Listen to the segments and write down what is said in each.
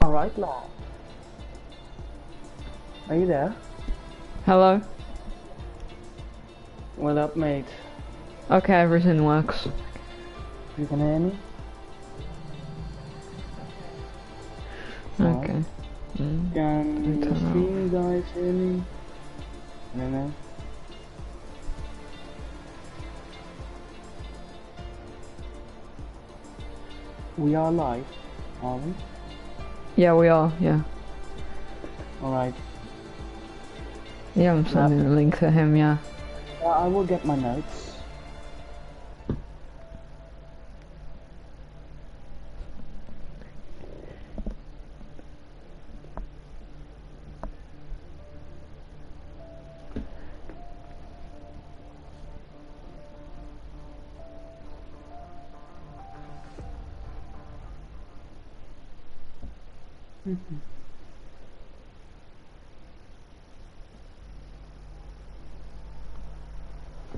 Alright, Law. Are you there? Hello? What up, mate? Okay, everything works. You can hear me? Okay. Can the stream guys hear me? I don't know. We are live, are we? Yeah, we are, yeah. Alright. Yeah, I'm sending a link to him, yeah. I will get my notes.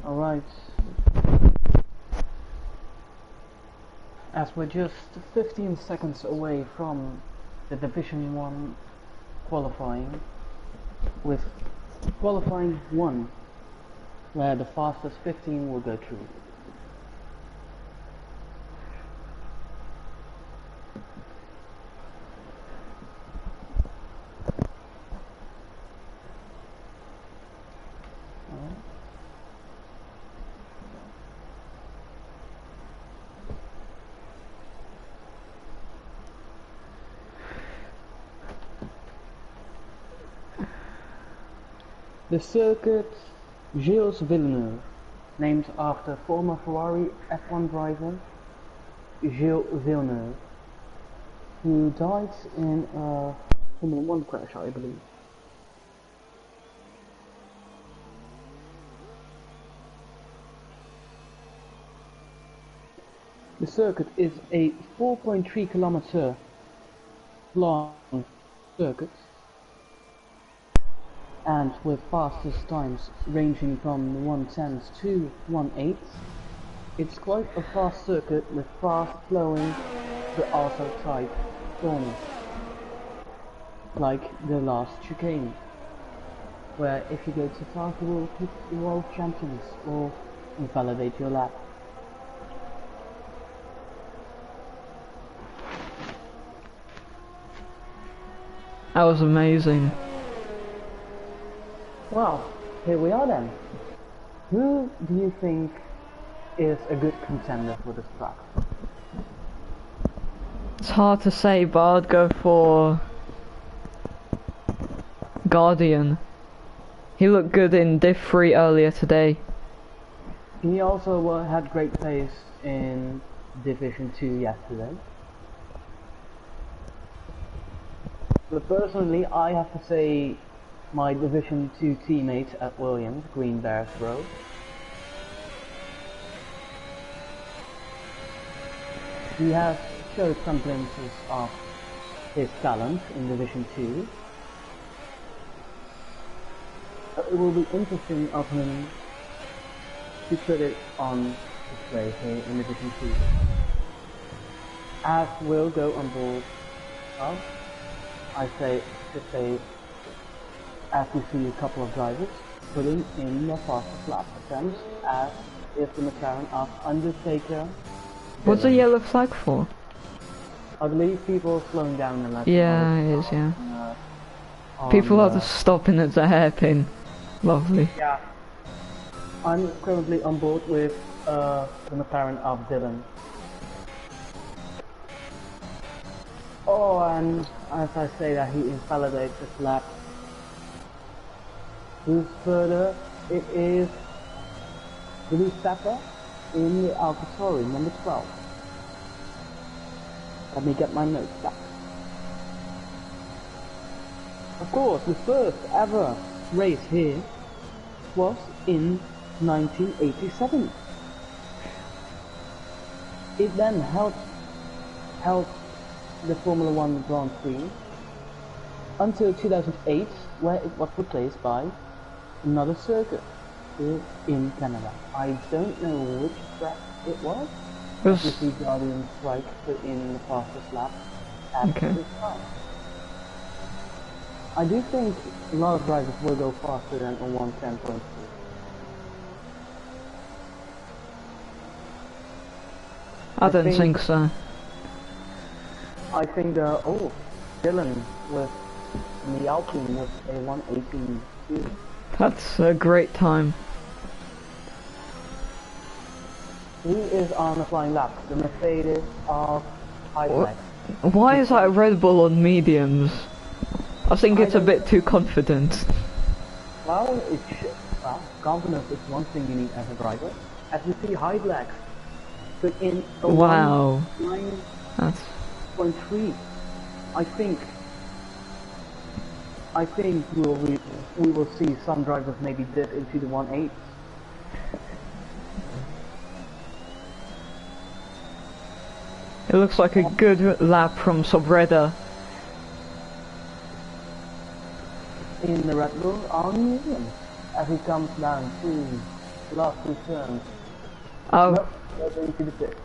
Alright. As we're just 15 seconds away from the Division 1 qualifying, with qualifying 1, where the fastest 15 will go through. The circuit Gilles Villeneuve, named after former Ferrari F1 driver Gilles Villeneuve, who died in a Formula 1 crash, I believe. The circuit is a 4.3 kilometer long circuit, and with fastest times ranging from the 110s to 1.8s. It's quite a fast circuit with fast flowing but also tight corners, like the last chicane, where if you go too fast you will hit the world champions or invalidate your lap. That was amazing. Well, here we are then. Who do you think is a good contender for this track? It's hard to say, but I'd go for Guardian. He looked good in Div 3 earlier today. He also had great pace in Division 2 yesterday. But personally, I have to say my Division 2 teammate at Williams, Green Bears Bro. He has showed some glimpses of his talent in Division 2. It will be interesting of him to put it on display here in Division 2. As will go on board, well, I should say, as we see a couple of drivers putting in their fastest lap attempts, as is the McLaren of Undertaker. What's the yellow flag for? I believe people slowing down the lap. Yeah, it is, yeah. People are just stopping at the hairpin. Lovely. Yeah. I'm currently on board with the McLaren of Dylan. Oh, and as I say that he invalidates his lap. Who's further? It is Blue Sapper in the AlphaTauri, number 12. Let me get my notes back. Of course, the first ever race here was in 1987. It then held the Formula 1 Grand Prix until 2008, where it was replaced by another circuit here in Canada. I don't know which track it was. You see Guardian Strike put in the fastest lap at this time. I do think a lot of drivers will go faster than a 110.2. I don't think so. I think Dylan with the Alpine with a 118.2. That's a great time. He is on a flying lap. The Mercedes of Highlight. Why is that Red Bull on mediums? I think it's a bit too confident. Well, confidence is one thing you need as a driver. As you see, Highlight put in a wow. 9.3. I think we will see some drivers maybe dip into the 1.8. It looks like a good lap from Sobreda. In the Red Bull on medium as he comes down to the last two turns. Oh. Nope, goes into the pit.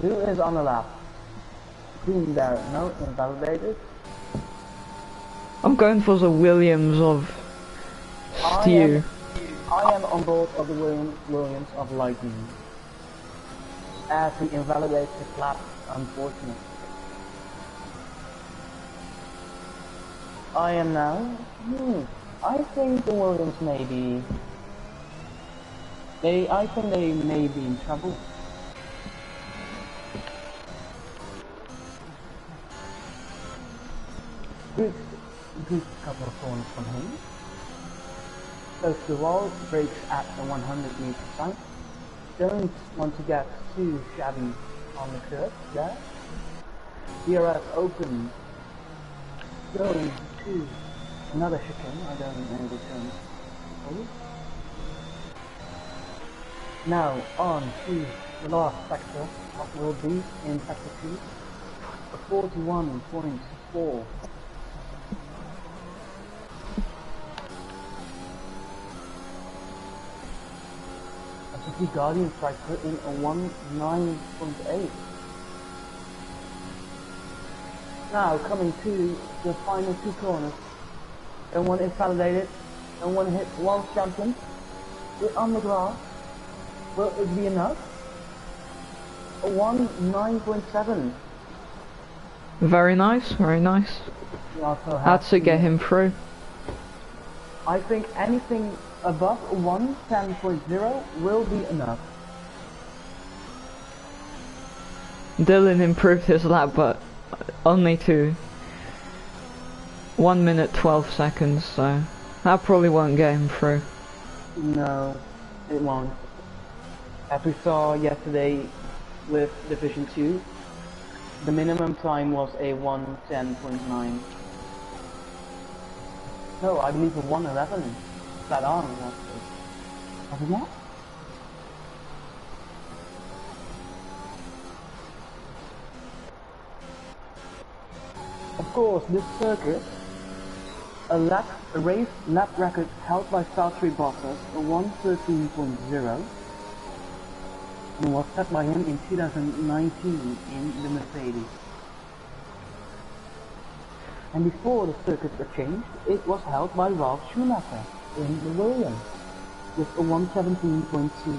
Who is on the lap? Green there, no, invalidated. I'm going for the Williams of Stew. I am on board of the Williams of Lightning. As he invalidates his lap, unfortunately. I am now. I think the Williams may be. I think they may be in trouble. Good couple of corners from him. Goes to the wall, brakes at the 100 meter sign. Don't want to get too shabby on the curve there. DRS open. Going to another chicane, I don't know the term. Now on to the last sector, what will be in sector 2, 41.4. The Guardian strike put in a 19.8. Now coming to the final two corners. Don't want to invalidate it. Don't want to hit one champion. We're on the grass. Will it be enough? A 19.7. Very nice, very nice. Had to get him through. I think anything above 110.0 will be enough. Dylan improved his lap, but only to 1 minute 12 seconds, so that probably won't get him through. No, it won't. As we saw yesterday with Division 2, the minimum time was a 110.9. No, I believe a 111. Flat on was it not? Of course, this circuit, a race lap record held by Valtteri Bottas, a 113.0, and was set by him in 2019 in the Mercedes. And before the circuits were changed, it was held by Ralf Schumacher in the Williams with a 117.2.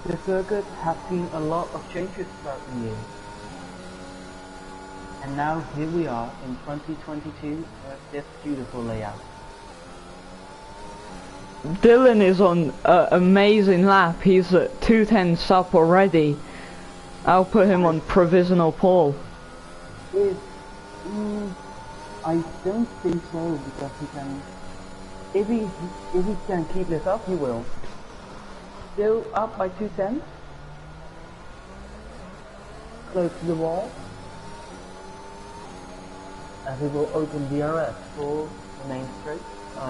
The circuit has seen a lot of changes throughout the years. And now here we are in 2022 with this beautiful layout. Dylan is on an amazing lap. He's at 2:10 up already. I'll put him on provisional pole. I don't think so, because he can. If he can keep this up, he will. Still up by 2/10. Close to the wall. As he will open DRS for the main straight,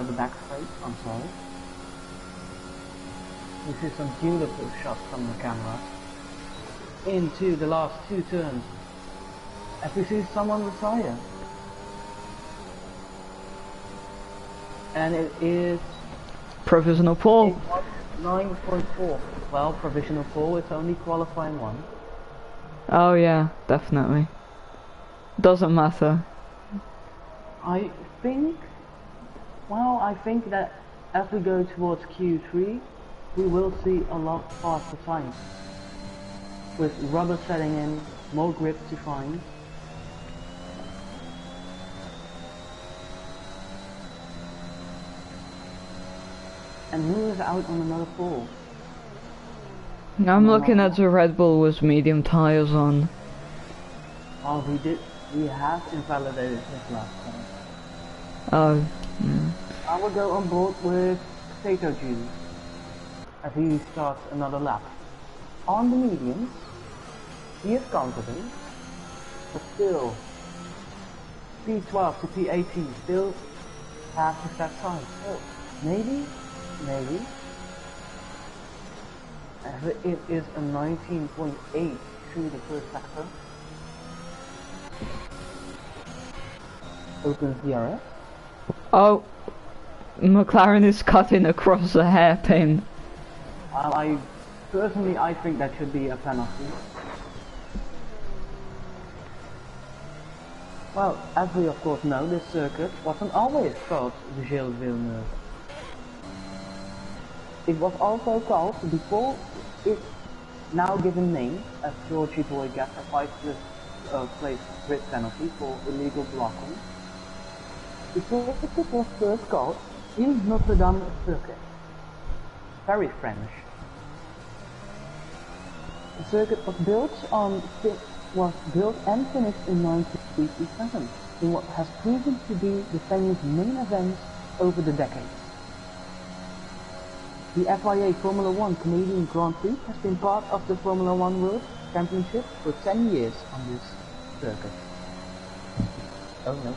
the back straight. I'm sorry. You see some beautiful shots from the camera into the last two turns. As we see someone retire. And it is provisional pole. 9.4. Well, provisional pole, it's only qualifying one. Oh yeah, definitely. Doesn't matter. I think, well, I think that as we go towards Q3, we will see a lot faster times. With rubber setting in, more grip to find. And who is out on another fall? I'm looking at the Red Bull with medium tires on. Oh, we have invalidated his last time. Oh, yeah. I will go on board with potato juice as he starts another lap. On the mediums, he is confident, but still, P12 to P18 still has to set time. So maybe, as it is a 19.8 through the first sector. Opens DRS. Oh, McLaren is cutting across the hairpin. I think that should be a penalty. Well, as we of course know, this circuit wasn't always called Gilles Villeneuve. It was also called, before its now given name, as Georgie Boy gets a 5-place grid penalty for illegal blocking. The circuit was first called Il Notre Dame Circuit. Very French. The circuit was built and finished in 1987 in what has proven to be the famous main events over the decades. The FIA Formula 1 Canadian Grand Prix has been part of the Formula 1 World Championship for 10 years on this circuit. Oh no.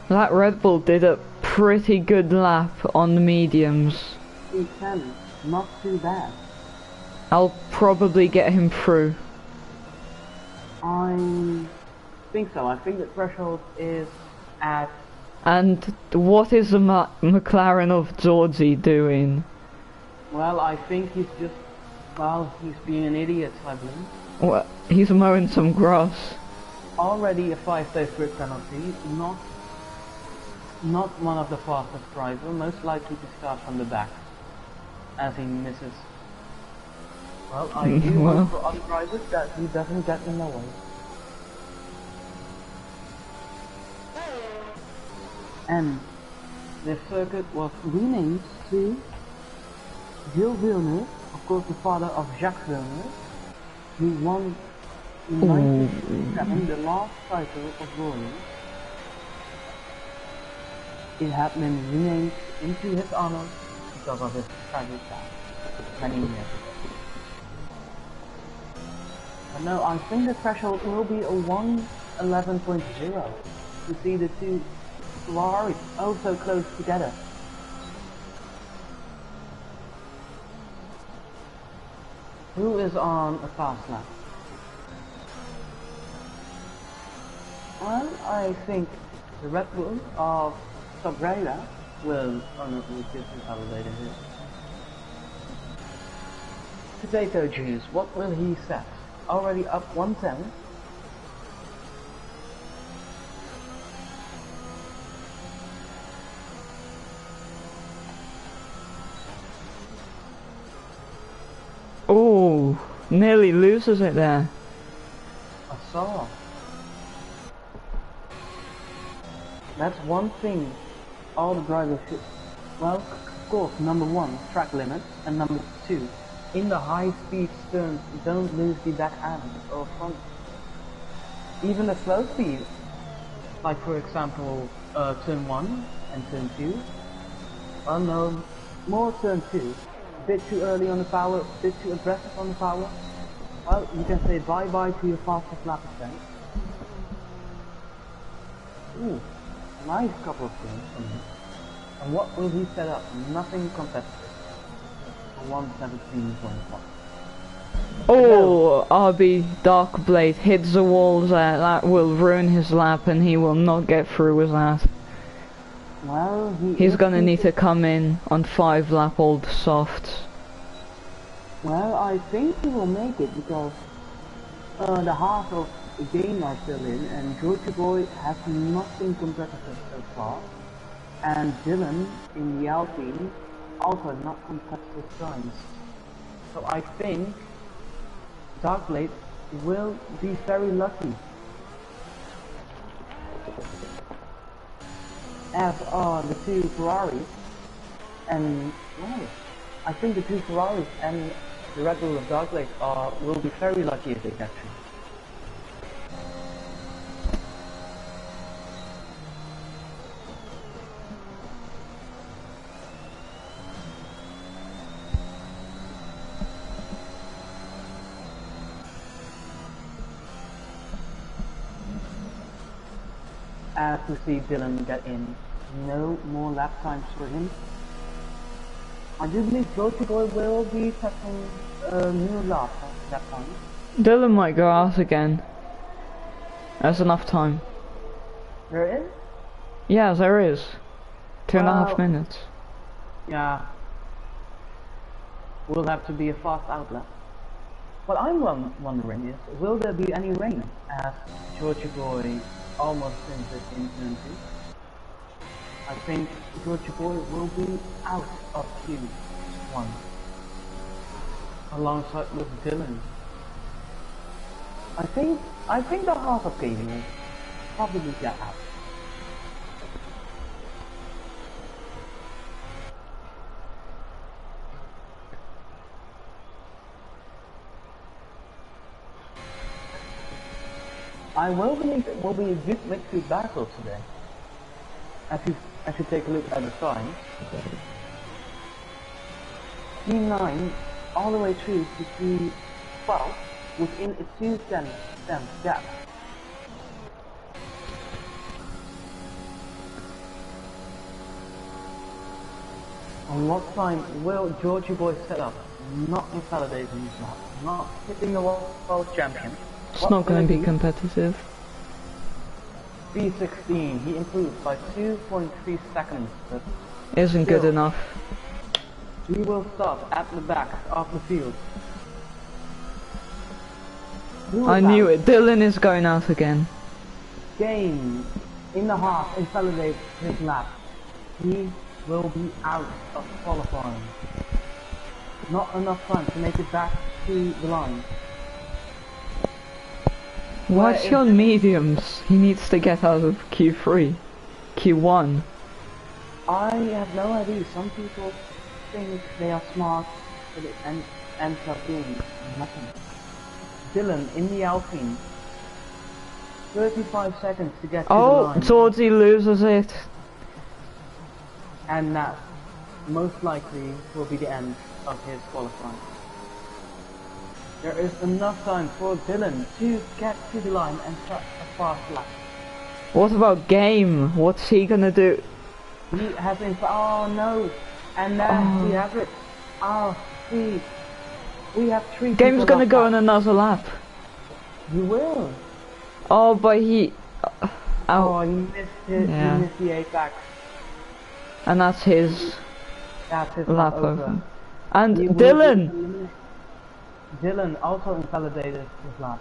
That Red Bull did a pretty good lap on the mediums. P10, not too bad. I'll probably get him through. I think so. I think the threshold is at... And what is the McLaren of Georgie doing? Well, I think he's just... Well, he's being an idiot, I believe. What? He's mowing some grass. Already a 5-day grid penalty, not one of the fastest drivers, most likely to start from the back, as he misses. Well, I do hope for other drivers that he doesn't get in the way. And this circuit was renamed to Gilles Villeneuve, of course the father of Jacques Villeneuve, who won in 1967 the last title of Williams. It had been renamed into his honor because of his tragic death many years ago. But no, I think the threshold will be a 1:11.0 to see the two Ferraris oh so close together. Who is on a fast lap? Well, I think the Red Bull of SCRL will just invalidated here. Potato juice, what will he set? Already up 110. Oh, nearly loses it there. I saw. That's one thing all the drivers should... Well, of course, number one, track limits, and number two, in the high-speed turns, don't lose the back end or front. Even the slow speed, like for example, turn 1 and turn 2. Well, no, more turn 2. A bit too early on the power, a bit too aggressive on the power. Well, you can say bye-bye to your fastest lap attempt. Ooh, nice couple of turns from him. And what will he set up? Nothing competitive. 117.1. Oh, RB Dark Blade hits the walls there. That will ruin his lap and he will not get through with that. Well, he's gonna need to come in on 5 lap old softs. Well, I think he will make it because The half of the game are still in, and Georgie Boy has not been competitive so far. And Dylan in the Alpine also not competitive times. So I think Darkblade will be very lucky. As are the two Ferraris, and well, I think the two Ferraris and the Red Bull of Darkblade will be very lucky if they catch him. As we see Dylan get in, no more lap times for him. I do believe Georgie Boy will be testing a new lap at that point. Dylan might go out again. There's enough time. There is? Yeah, there is. 2.5 minutes. Yeah. Will have to be a fast outlet. What I'm wondering is, will there be any rain as Georgie Boy almost finishes in turn 2? I think Georgie Boy will be out of Q1 alongside with Dylan. I think the half of KV will probably get out. I will believe it will be a good midfield battle today. As you take a look at the signs, T9 all the way through to T12 within a 2/10 gap. On what time will Georgie Boy set up? Not invalidating his lap, not hitting the world champion. It's not going to be competitive. B16, he improved by 2.3 seconds, but Isn't good enough. he will stop at the back of the field. I knew it. Dylan is going out again. Game in the half invalidates his lap. He will be out of qualifying. Not enough time to make it back to the line. Watch your mediums. He needs to get out of Q3. Q1. I have no idea. Some people think they are smart, but it ends up doing nothing. Dylan in the Alpine. 35 seconds to get to the line. Georgie loses it. And that most likely will be the end of his qualifying. There is enough time for Dylan to get to the line and start a fast lap. What about Game? What's he gonna do? He has been. Oh no! And then we have it. Oh, see, we have 3. Game's gonna go on another lap. He will. Oh, but he. Oh, he missed it. Yeah. He missed the apex. And that's his lap over. And Dylan! Dylan also invalidated his lap.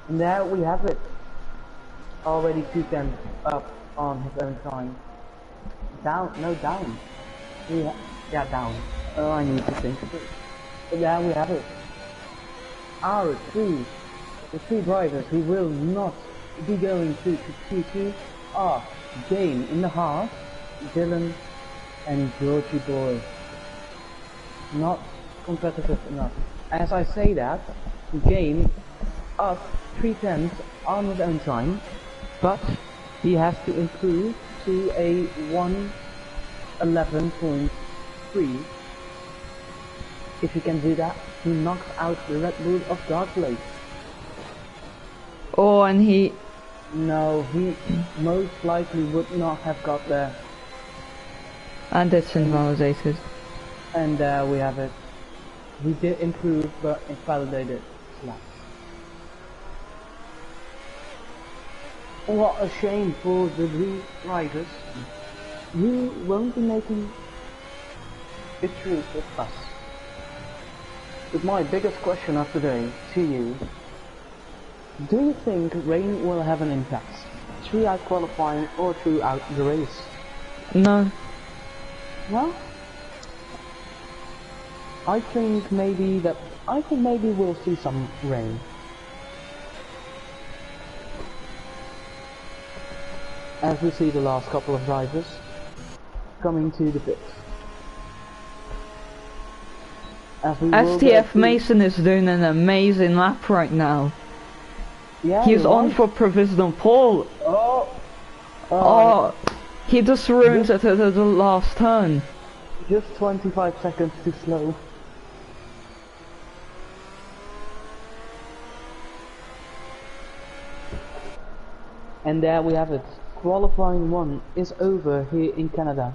And there we have it. Already 2 up on his own time. Down, no down. Yeah, down. Oh, I need to think of it. But there we have it. Our the two drivers who will not be going to Q2 are Game in the half, Dylan and Georgie Boy. Not competitive enough. As I say that, Game up 3/10 on his own time, but he has to improve to a 1:11.3. If he can do that, he knocks out the Red Bull of Darkblade. Oh, and he... No, he most likely would not have got there. And it's invalidated. And there we have it. He did improve, but invalidated lap. What a shame for the three drivers. You won't be making it through with us. with my biggest question of the day to you. Do you think rain will have an impact throughout qualifying or throughout the race? No. Well, I think maybe we'll see some rain. As we see the last couple of drivers coming to the pits. STF Mason is doing an amazing lap right now. Yeah, he's on right. for provisional pole. Oh, he just ruins it at the last turn. Just 25 seconds too slow. And there we have it. Qualifying 1 is over here in Canada.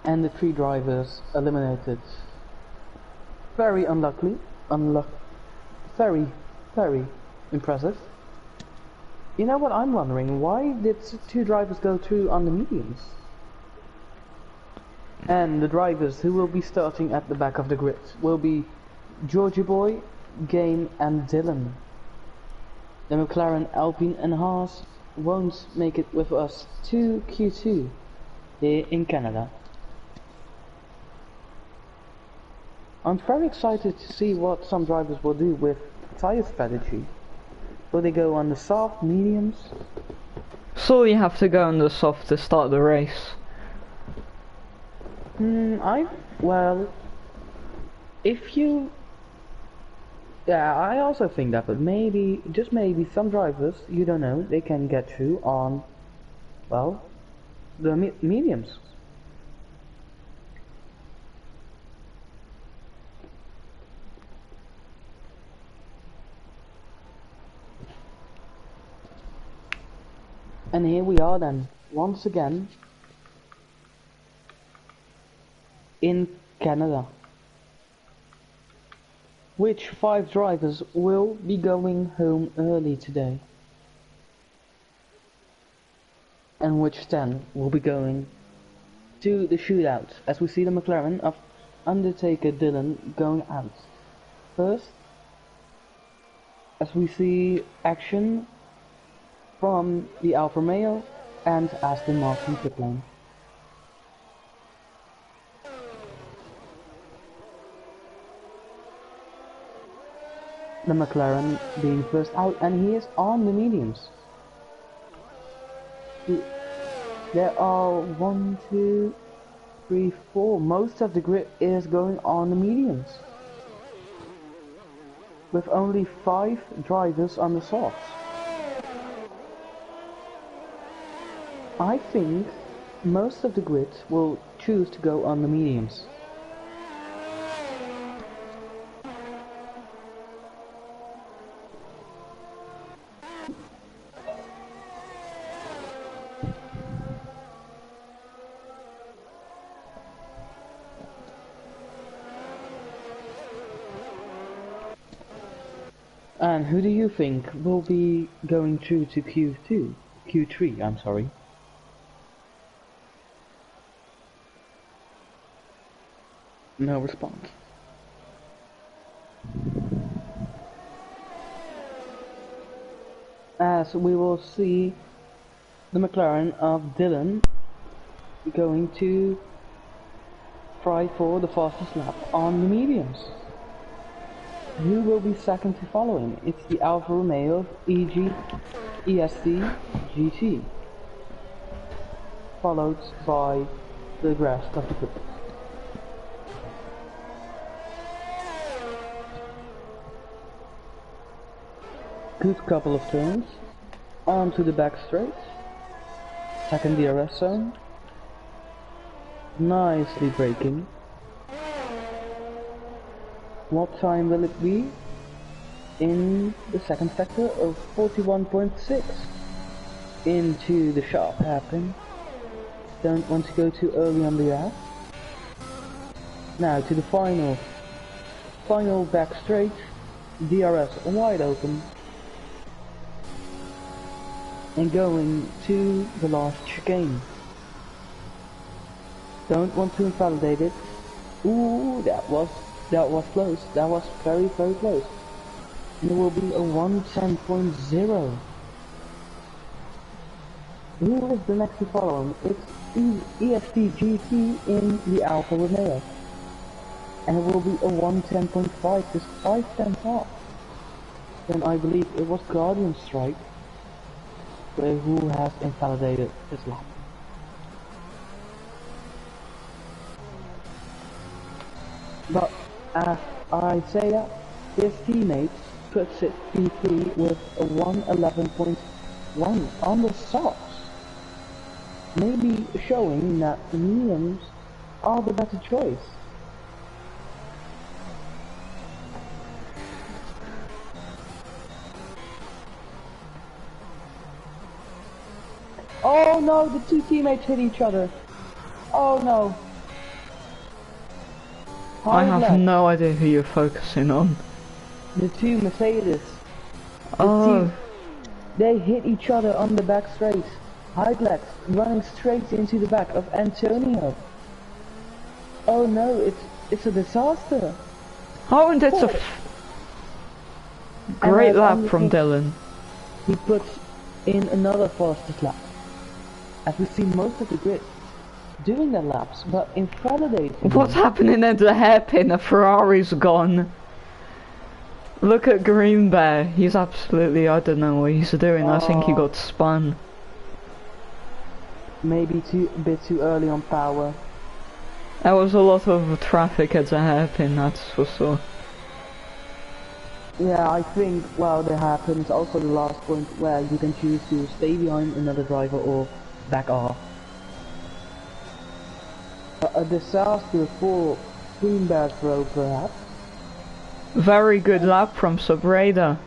And the 3 drivers eliminated. Very unlucky. Very, very impressive. You know what I'm wondering? Why did 2 drivers go through on the mediums? And the drivers who will be starting at the back of the grid will be Georgie Boy, Game and Dylan. The McLaren, Alpine and Haas won't make it with us to Q2 here in Canada. I'm very excited to see what some drivers will do with tire strategy. Will they go on the soft, mediums? So you have to go on the soft to start the race. Well, if you... Yeah, I also think that, but maybe, just maybe, some drivers, you don't know, they can get through on, well, the mediums. And here we are then, once again, in Canada. Which 5 drivers will be going home early today? And which 10 will be going to the shootout, as we see the McLaren of Undertaker Dylan going out. First, as we see action from the Alfa Romeo and Aston Martin pit lane. The McLaren being first out, and he is on the mediums. There are 1, 2, 3, 4. Most of the grid is going on the mediums, with only 5 drivers on the softs. I think most of the grid will choose to go on the mediums. And who do you think will be going through to Q3, I'm sorry. No response. As we will see the McLaren of Dylan going to try for the fastest lap on the mediums. Who will be second to follow him? It's the Alfa Romeo ESC GT, followed by the rest of the group. Good couple of turns onto the back straight, second DRS zone, nicely braking. What time will it be? In the second sector of 41.6 into the sharp hairpin. Don't want to go too early on the gas. Now to the final back straight, DRS wide open, and going to the last chicane. Don't want to invalidate it. Ooh, that was That was close. That was very, very close. And it will be a 110.0. Who is the next to follow him? It's EST GT in the Alfa Romeo. And it will be a 110.5, just 5 tenths off. Then I believe it was Guardian Strike who has invalidated his lap. But as I say that, his teammate puts it P3 with a 111.1 on the softs. Maybe showing that the mediums are the better choice. Oh no, the two teammates hit each other. Oh no. I have no idea who you're focusing on. The two Mercedes. Oh. They hit each other on the back straight. Highlex running straight into the back of Antonio. Oh no, it's a disaster. Oh, and it's a great lap from Dylan. He puts in another fastest lap. As we see most of the grid doing their laps, but invalidating. What's happening at the hairpin? The Ferrari's gone. Look at Green Bear. He's absolutely, I don't know what he's doing. I think he got spun. Maybe a bit too early on power. There was a lot of traffic at the hairpin, that's for sure. Yeah, I think, well, the hairpin is also the last point where you can choose to stay behind another driver or back off. A disaster for Greenberg's row, perhaps. Very good lap from Subreda.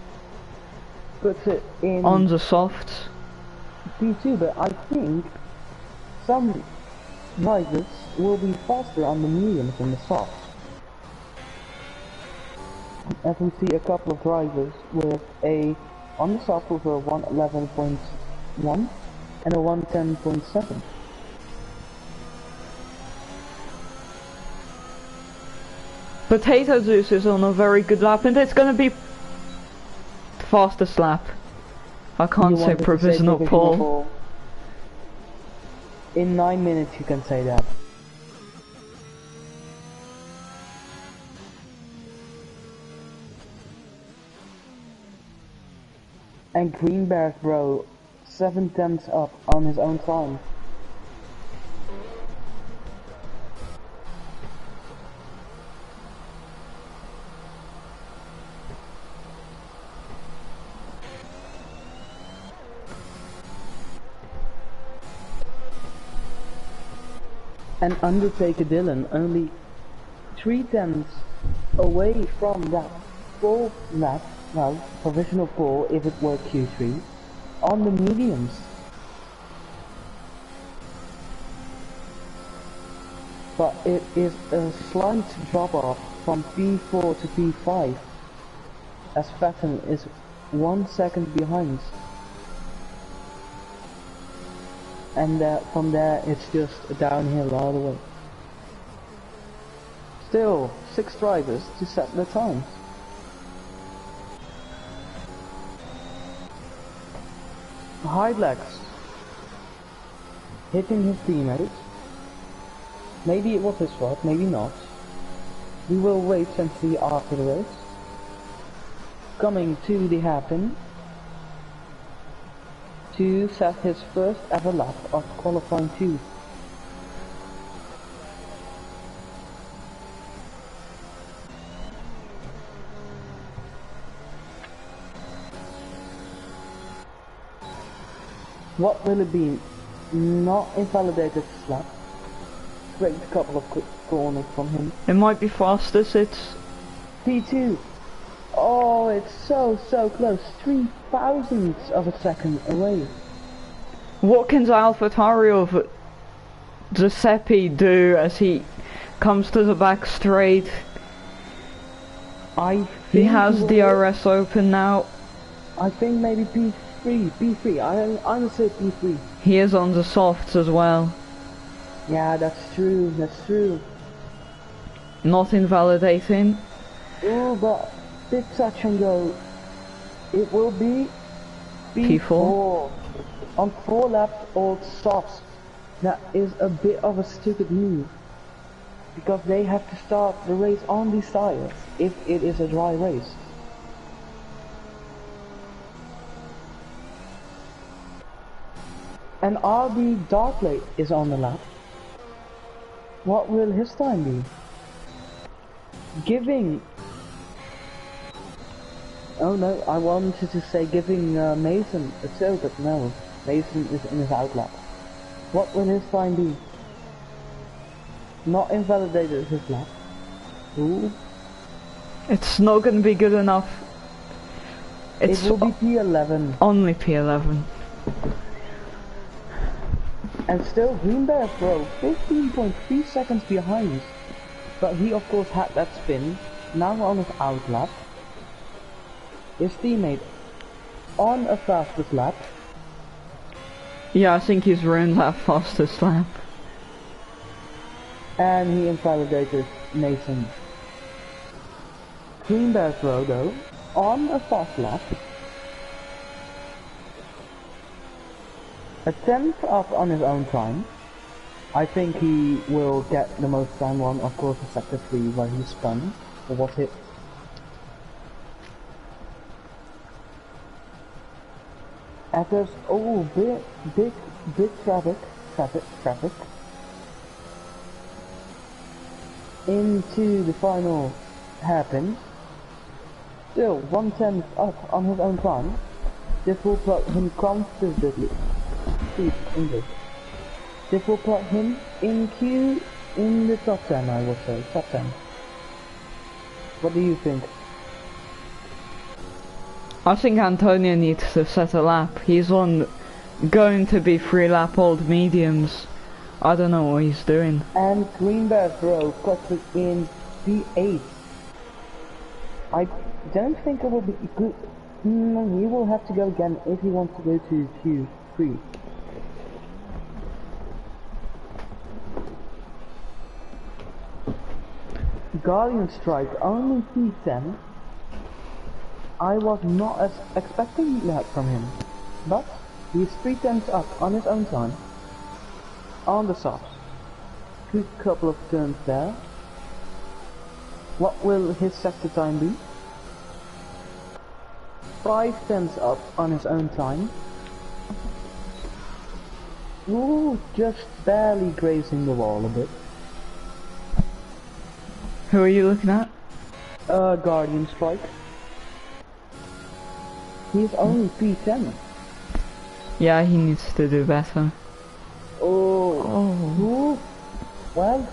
Puts it in on the softs. P2, but I think some drivers will be faster on the mediums than the softs. As we see a couple of drivers with on the soft with a 111.1 and a 110.7. Potato Juice is on a very good lap, and it's gonna be fastest lap. I can't say provisional pole. In 9 minutes you can say that. And Greenberg, bro, 7 tenths up on his own time. And Undertaker Dylan only 3 tenths away from that 4th lap, well, provisional pole if it were Q3, on the mediums. But it is a slight drop off from P4 to P5, as Vettel is 1 second behind. And from there it's just a downhill all the way. Still 6 drivers to set the times. Highlex hitting his teammate. Maybe it was his fault, maybe not. We will wait and see after the race. Coming to the hairpin to set his first ever lap of qualifying 2. What will it be? Not invalidated slap. Great couple of quick corners from him. It might be fastest, it's P2. Oh, it's so close. 3 thousandths of a second away. What can the AlphaTauri of Giuseppe do as he comes to the back straight? He has DRS open now. I think maybe P3. I'm gonna say P3. He is on the softs as well. Yeah, that's true. Not invalidating. Oh, but big touch and go. It will be P4. On 4 laps old softs. That is a bit of a stupid move. Because they have to start the race on these tires if it is a dry race. And RB Darklake is on the lap. What will his time be? Giving... Oh no, I wanted to say giving Mason a tow, but no. Mason is in his outlap. What will his time be? Not invalidated his lap. Ooh. It's not going to be good enough. It will be P11. Only P11. And still Greenberg Pro 15.3 seconds behind. But he of course had that spin. Now on his outlap. His teammate on a fastest lap. Yeah, I think he's ruined that fastest lap. And he invalidated Mason. Greenberg Pro though, on a fast lap. A 10th up on his own time. I think he will get the most time on, of course, in sector 3 where he spun, or was hit. And there's, oh, big traffic. Into the final hairpin. Still, 1/10 up on his own time. This will put him comfortably. English. This will put him in queue in the top 10, I will say. Top 10. What do you think? I think Antonio needs to set a lap. He's on going to be 3 lap old mediums. I don't know what he's doing. And Greenberg Bro puts it in P8. I don't think it will be good. No, he will have to go again if he wants to go to Q3. Guardian Strike only P10. I was not as expecting that from him, but he's 3/10 up on his own time. On the softs. Good couple of turns there. What will his sector time be? 5/10 up on his own time. Ooh, just barely grazing the wall a bit. Who are you looking at? Guardian Strike. He's only P10. Yeah, he needs to do better. Oh. Ooh. Well,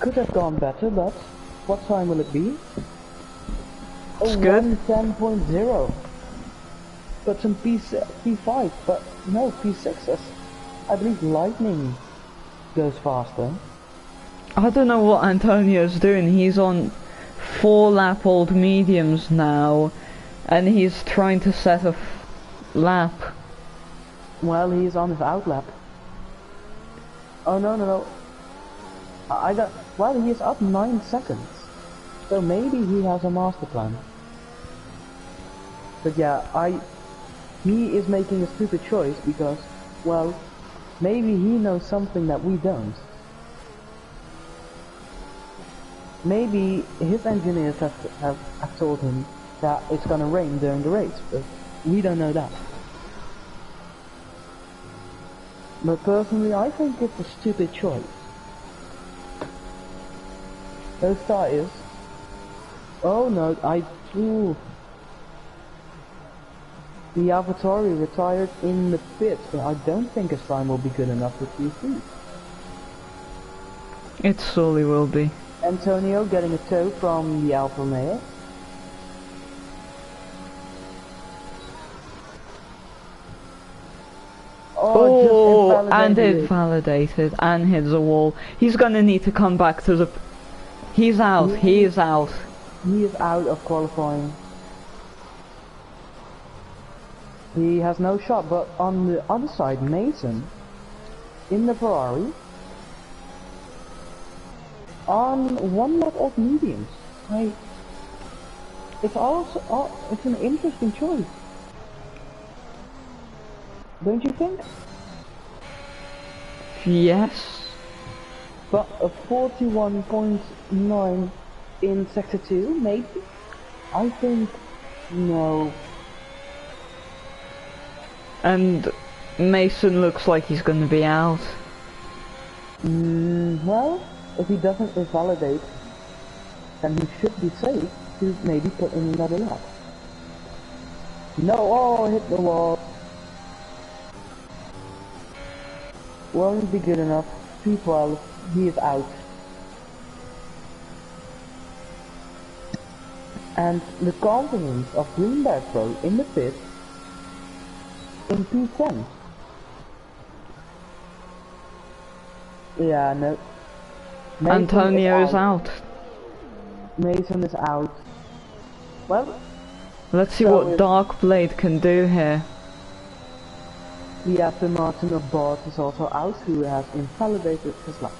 could have gone better, but what time will it be? It's good. 1:10.0. But some P5, but no, P6. I believe Lightning goes faster. I don't know what Antonio's doing. He's on 4 lap old mediums now, and he's trying to set a lap. Well, he's on his outlap. Oh no. I got. Well, he's up 9 seconds. So maybe he has a master plan. But yeah, he is making a stupid choice because, well, maybe he knows something that we don't. Maybe his engineers have told him that it's gonna rain during the race, but we don't know that. But personally, I think it's a stupid choice. Those tires. Oh no, ooh. The AlphaTauri retired in the pits, but I don't think his time will be good enough for Q3. It surely will be. Antonio getting a tow from the Alfa Romeo. Oh, and invalidated, and hits a wall. He's gonna need to come back to the... He's out, he is out. He is out of qualifying. He has no shot, but on the other side, Mason, in the Ferrari, on one lap of mediums. Like, it's also it's an interesting choice, don't you think? Yes. But a 41.9 in sector 2, maybe? I think no. And Mason looks like he's gonna be out. Well, if he doesn't invalidate, then he should be safe to maybe put in another lap. No, oh, hit the wall. Won't be good enough. 212, he is out. And the confidence of Greenberg Pro in the pit in 210. Yeah, no. Mason Antonio's out. Mason is out. Well, Let's see so what Darkblade can do here. the Aston Martin of Bart is also out, who has invalidated his lap.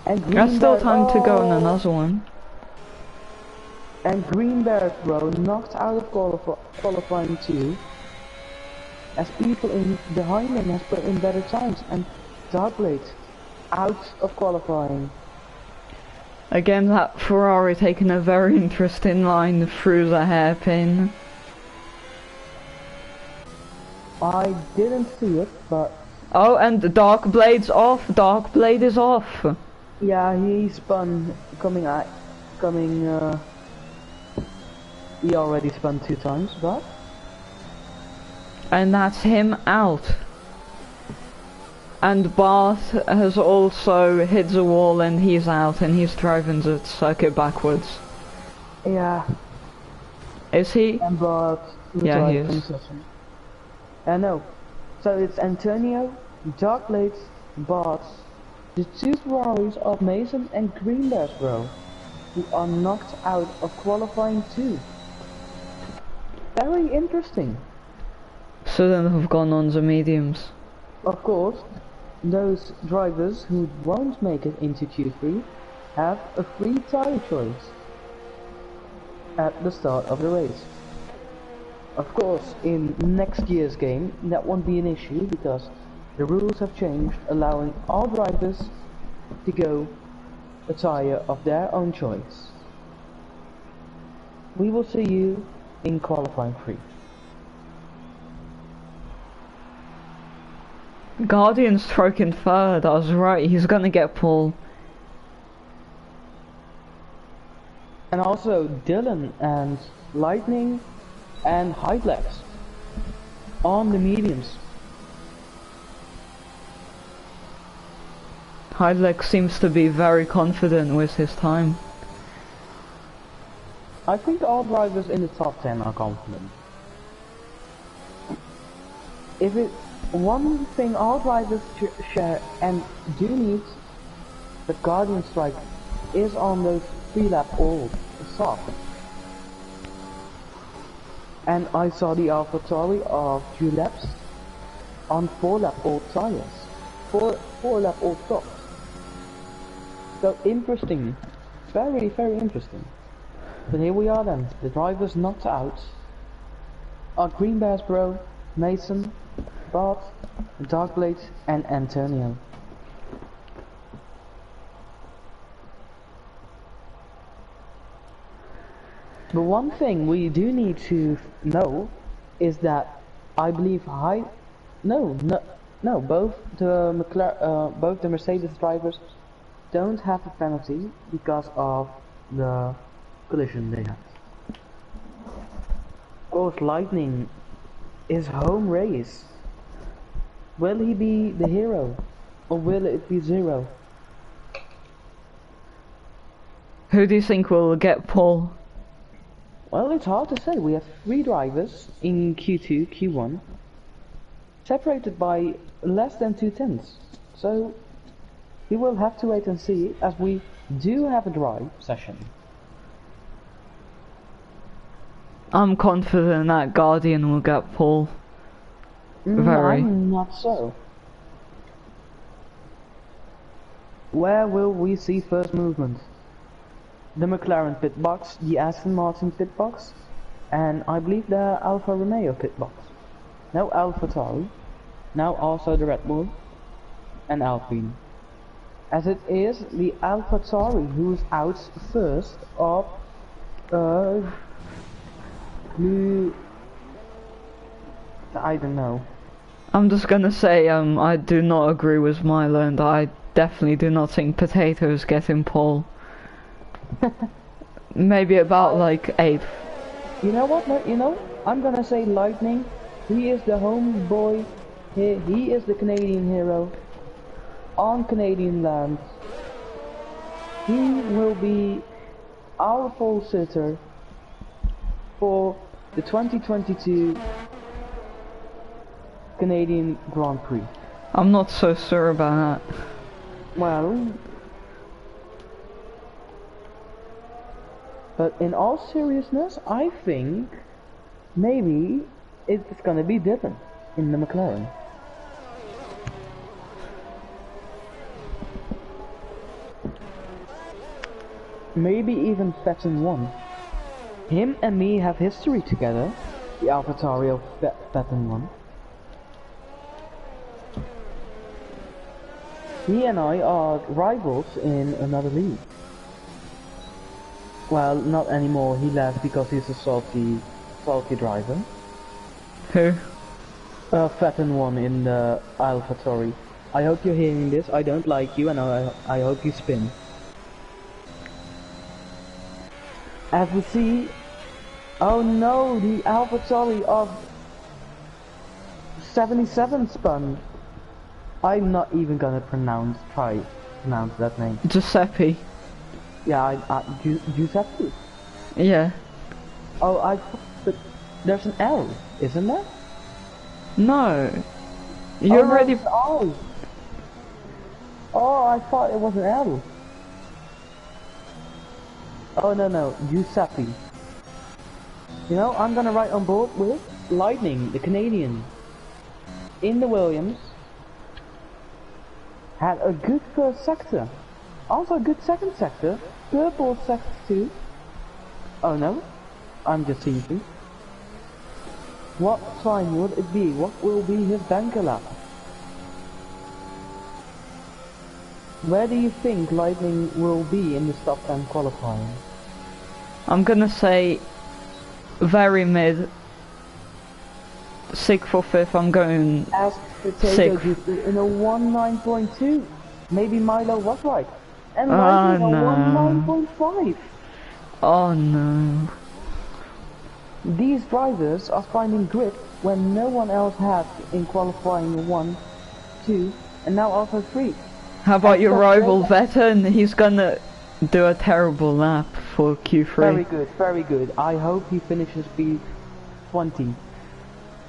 And There's still Greenberg, time to go on another one. And Greenberg, bro, knocked out of qualifying 2, as people behind him has put in better times, and Darkblade out of qualifying. Again, that Ferrari taking a very interesting line through the hairpin. I didn't see it, but Oh, and the Darkblade's off. Darkblade is off. yeah, he spun he already spun 2 times, but And that's him out. And Bart has also hit the wall and he's out, and he's driving the circuit backwards. yeah, Is he? and Bart Yeah, he retired from is. the session. No, so it's Antonio, Darkblade, Bart, the 2 Ferraris of Mason and Greenberg, bro, who are knocked out of qualifying 2. Very interesting. Shouldn't have gone on the mediums. Of course, those drivers who won't make it into Q3 have a free tire choice at the start of the race. Of course, in next year's game that won't be an issue because the rules have changed, allowing all drivers to go a tire of their own choice. We will see you in qualifying 3. Guardian's stroking third. I was right, he's gonna get pulled. And also Dylan and Lightning and Hydlex on the mediums. Hydlex seems to be very confident with his time. I think all drivers in the top 10 are confident. If it one thing all drivers share and do need, the Guardian strike is on those 3 lap old soft. And I saw the AlphaTauri of 2 laps on 4 lap old tires. 4 lap old softs. So interesting. Very, very interesting. But here we are then. The drivers knocked out are Greenberg, bro, Mason, Bart, Darkblade and Antonio. But one thing we do need to know is that I believe both the Mercedes drivers don't have a penalty because of the collision they had. Of course, Lightning is home race. Will he be the hero, or will it be Zero? Who do you think will get pole? Well, it's hard to say. We have 3 drivers in Q2, Q1, separated by less than 2 tenths. So we will have to wait and see, as we do have a drive session. I'm confident that Guardian will get pole. Very. I'm not so. Where will we see first movement? The McLaren pit box, the Aston Martin pit box, and I believe the Alfa Romeo pit box. No AlphaTauri, now also the Red Bull and Alpine. As it is the AlphaTauri who's out first of I don't know. I'm just gonna say, I do not agree with Milo, and I definitely do not think Potatoes get in pole. Maybe about like 8th. You know what? No, you know, I'm gonna say Lightning. He is the homeboy. He is the Canadian hero on Canadian land. He will be our pole sitter for the 2022 Canadian Grand Prix. I'm not so sure about that. Well, but in all seriousness, I think maybe it's gonna be different in the McLaren. Maybe even Vettel won. Him and me have history together. The AlphaTauri of Vettel won. He and I are rivals in another league. Well, not anymore. He left because he's a salty driver. Who? Vettel won in the AlphaTauri. I hope you're hearing this. I don't like you, and I hope you spin. As we see, oh no, the AlphaTauri of 77 spun. I'm not even gonna try to pronounce that name. Giuseppe. Yeah, Giuseppe. Yeah. Oh, but there's an L, isn't there? No. You're no, already. it's an I. Oh, I thought it was an L. Oh no, Giuseppe. You know, I'm gonna write on board with Lightning, the Canadian. In the Williams. Had a good first sector. Also a good second sector. Purple sector too. Oh no, I'm just thinking. What time would it be? What will be his banker lap? Where do you think Lightning will be in the top 10 qualifying? I'm gonna say very mid. 6th or 5th, I'm going As Potato Juice in a 1.9.2. Maybe Milo was right. And Lightning a 1.9.5. Oh no. These drivers are finding grip when no one else had in qualifying 1, 2, and now also 3. How about your rival Vettel? He's gonna do a terrible lap for Q3. Very good. I hope he finishes P20.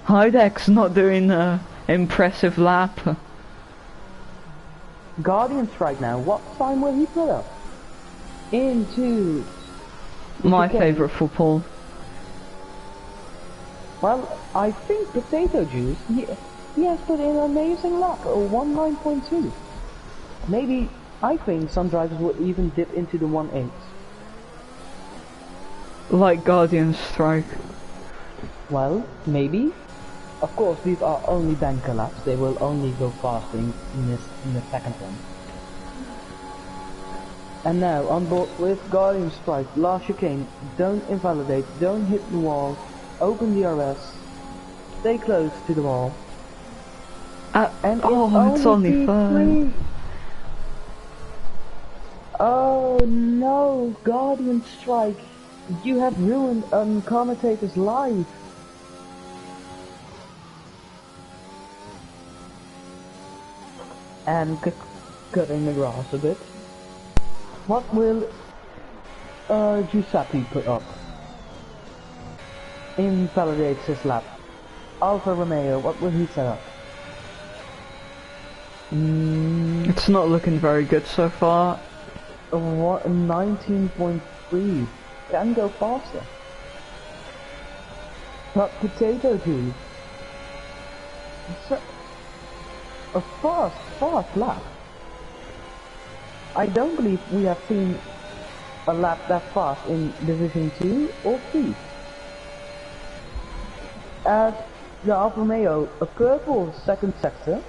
Heideck's not doing an impressive lap. Guardian strike now. What time will he put up? Into my favourite football. Well, I think Potato Juice, he has put in an amazing lap, a 1.9.2. Maybe, I think some drivers will even dip into the 1.8. Like Guardian strike. Well, maybe. Of course, these are only banker laps. They will only go fast in the second one. And now, on board with Guardian Strike, last chicane, don't invalidate, don't hit the wall, open DRS, stay close to the wall. And it's only fun. Oh no, Guardian Strike, you have ruined a commentator's life. And cutting the grass a bit. What will Giuseppe put up? Invalidates his lap. Alfa Romeo, what will he set up? It's not looking very good so far. What, 19.3. Can go faster. But Potato Juice. A fast lap. I don't believe we have seen a lap that fast in Division 2 or 3. As the Alfa Romeo, a purple second sector,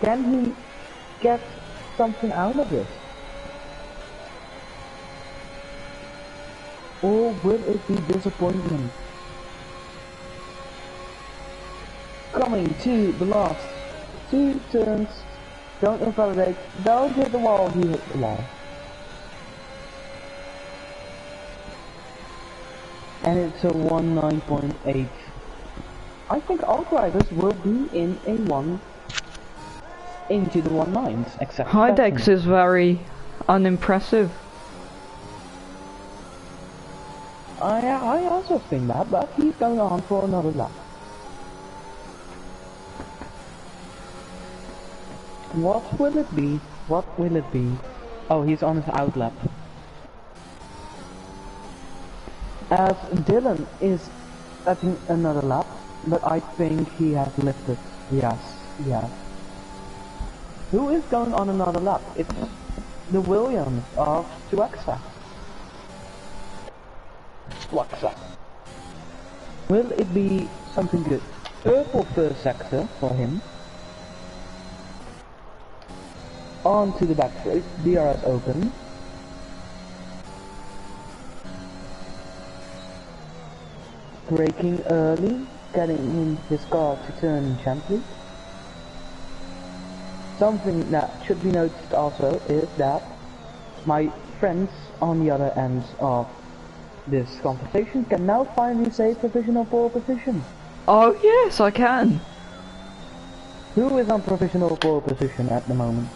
can he get something out of this? Or will it be disappointment? Coming to the last 2 turns, don't invalidate, don't hit the wall, he hit the wall. And it's a 19.8. I think all drivers will be in a 1 into the 19s, except Hydex is very unimpressive. I also think that, but he's going on for another lap. What will it be? What will it be? Oh, he's on his out lap. As Dylan is at another lap, but I think he has lifted. Yes, yes. Who is going on another lap? It's the Williams of Tuaxa. Will it be something good? Purple first sector for him. On to the back straight, DRS open. Braking early, getting in his car to turn gently. Something that should be noticed also is that my friends on the other end of this conversation can now finally say provisional pole position. Oh yes, I can. Who is on provisional pole position at the moment?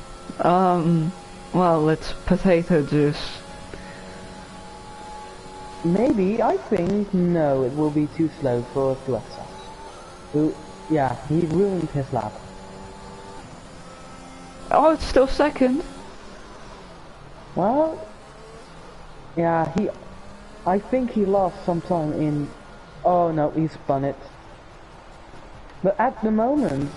Well, it's potato juice. Maybe, I think, no, it will be too slow for Tuaxa. Who, yeah, he ruined his lap. Oh, it's still second. Well, yeah, I think he lost some time in, oh no, he spun it. But at the moment,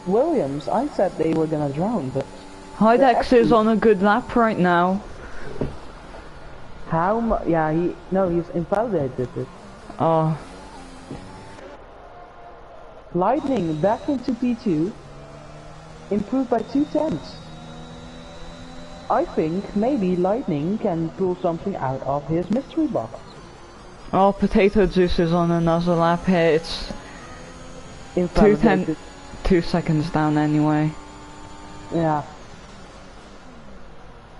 Williams, I said they were gonna drown, but... Hydex is on a good lap right now. How much? Yeah, he's invalidated it. Oh. Lightning back into P2, improved by 2/10. I think maybe Lightning can pull something out of his mystery box. Oh, potato juice is on another lap here. It's 2 seconds down anyway. Yeah.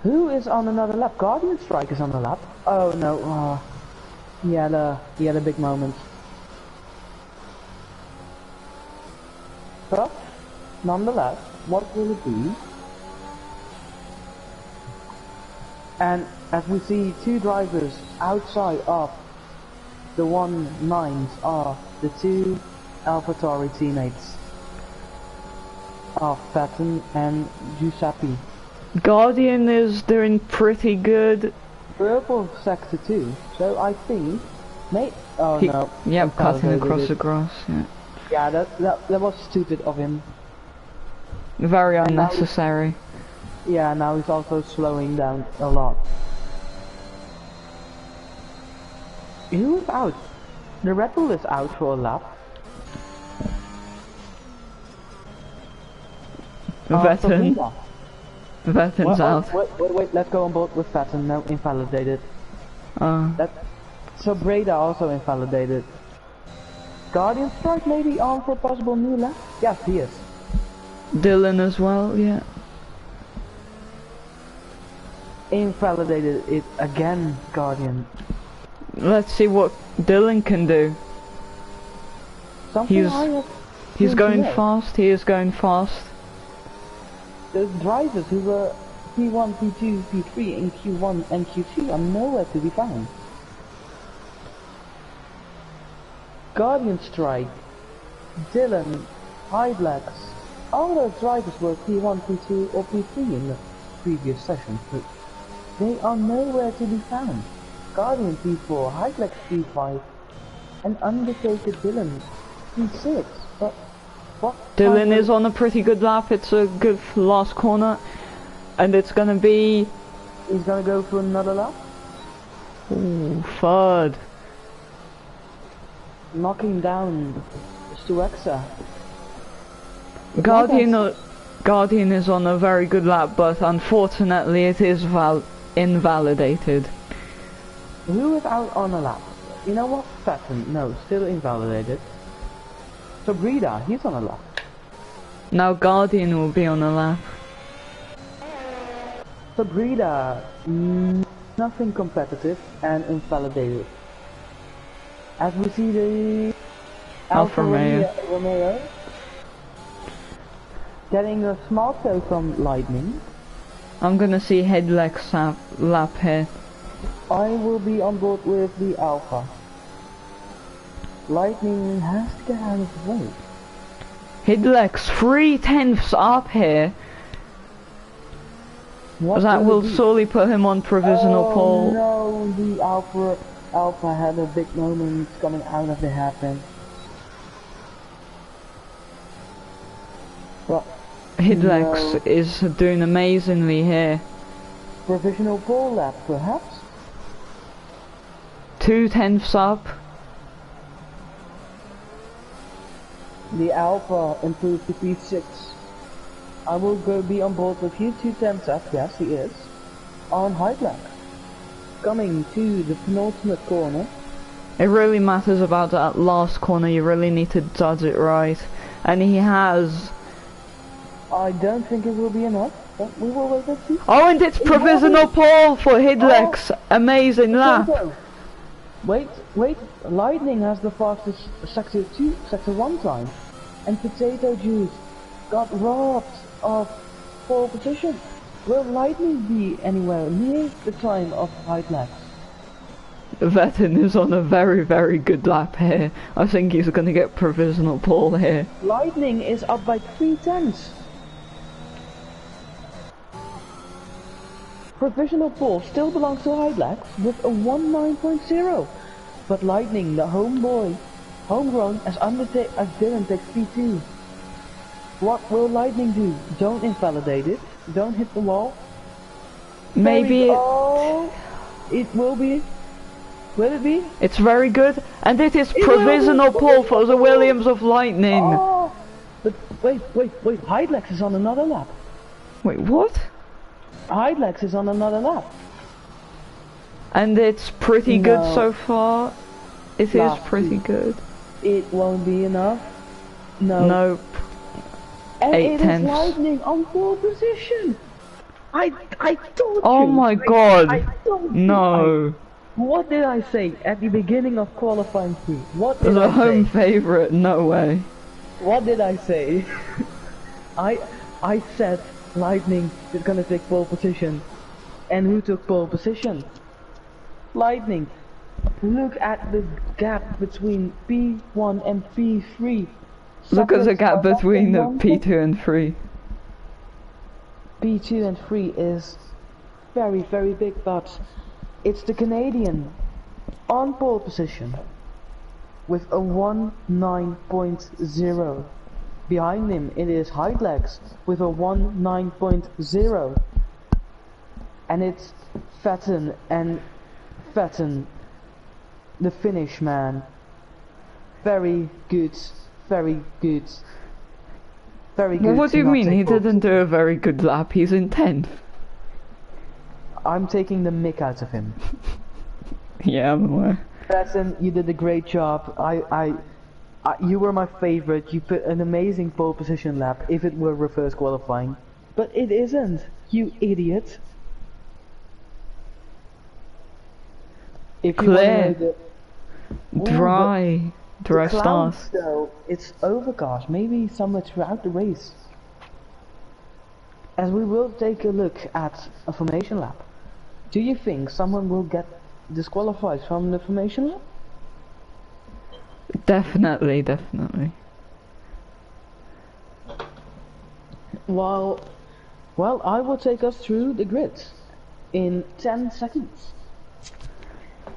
Who is on another lap? Guardian Strike is on the lap. Oh no, he had a big moment. But nonetheless, what will it be? And as we see, 2 drivers outside of the 19s are the 2 AlphaTauri teammates of Patton and Giuseppe. Guardian is doing pretty good. Purple sector 2, so I think no. Yep, cutting across the grass, yeah. Yeah, that was stupid of him. Very unnecessary. Yeah, now he's also slowing down a lot. Who is out? The Red Bull is out for a lap. Vetten's out. Wait, let's go on board with Vetten. No, invalidated. So Breda also invalidated. Guardian Strike maybe on for a possible new lap? Yes, he is. Dylan as well, yeah. Invalidated it again, Guardian. Let's see what Dylan can do. He's going fast, he is going fast. The drivers who were P1, P2, P3 in Q1 and Q2 are nowhere to be found. Guardian Strike, Dylan, Hydlex, all those drivers were P1, P2 or P3 in the previous session, but they are nowhere to be found. Guardian P4, Hydlex P5, and Undertaker Dylan P6, but what? Dylan is on a pretty good lap, it's a good last corner. And it's gonna be... He's gonna go for another lap. Ooh, third. Knocking down Stuexa. Guardian is on a very good lap, but unfortunately it is invalidated. Who is out on a lap? You know what? Fatten. No, still invalidated. So Breda, he's on a lap. Now Guardian will be on a lap. So Breda, nothing competitive and invalidated. As we see the Alfa Romeo getting a small toe from Lightning. I'm gonna see Headlex lap here. I will be on board with the Alpha. Lightning has to get out of the way. Headlex 3/10 up here. What That will surely put him on provisional pole. No, the Alpha had a big moment coming out of the hairpin. Well, Headlex is doing amazingly here. Provisional pole lap, perhaps? 2/10 up. The Alpha improved to P6. I will be on board with you 2/10 up, yes he is. On high black. Coming to the penultimate corner. It really matters about that last corner, you really need to judge it right. And he has... I don't think it will be enough, but we will wait and see. Oh, and it's provisional pole for Headlex. Amazing lap. Wait, Lightning has the fastest sector 1 time. And Potato Juice got robbed of pole position. Will Lightning be anywhere near the time of Headlex? Vettin is on a very, very good lap here. I think he's going to get provisional pole here. Lightning is up by 3/10. Provisional pole still belongs to Headlex with a 19.0. But Lightning, the homegrown, as Dylan takes P2. What will Lightning do? Don't invalidate it. Don't hit the wall. Maybe it will be. Will it be? It's very good, and it is provisional pole for the Williams of Lightning. Oh, but wait. Headlex is on another lap. Wait, what? Headlex is on another lap. And it's pretty good so far. It is pretty good. It won't be enough. No. Nope. And 8 it tenths. is Lightning on pole position. I told you. Oh my god. I told you. No. What did I say at the beginning of qualifying 3? What did The I home say? favorite, no way. What did I say? I said Lightning is gonna take pole position. And who took pole position? Lightning. Look at the gap between P1 and P3. Look at the gap between the P2 and 3. P2 and 3 is very, very big, but it's the Canadian on pole position with a 19.0. Behind him it is Headlex with a 19.0. And it's Vettin, the Finnish man. Very good, very good. Very good. Well, what do you mean? He didn't do a very good lap. He's in 10th. I'm taking the mick out of him. Yeah, I'm aware. Vettin, you did a great job. You were my favorite. You put an amazing pole position lap if it were reverse qualifying. But it isn't, you idiot. If you Clear. Dry start. Though, it's overcast, maybe somewhere throughout the race. As we will take a look at a formation lap. Do you think someone will get disqualified from the formation lap? Definitely. Well, I will take us through the grid in 10 seconds.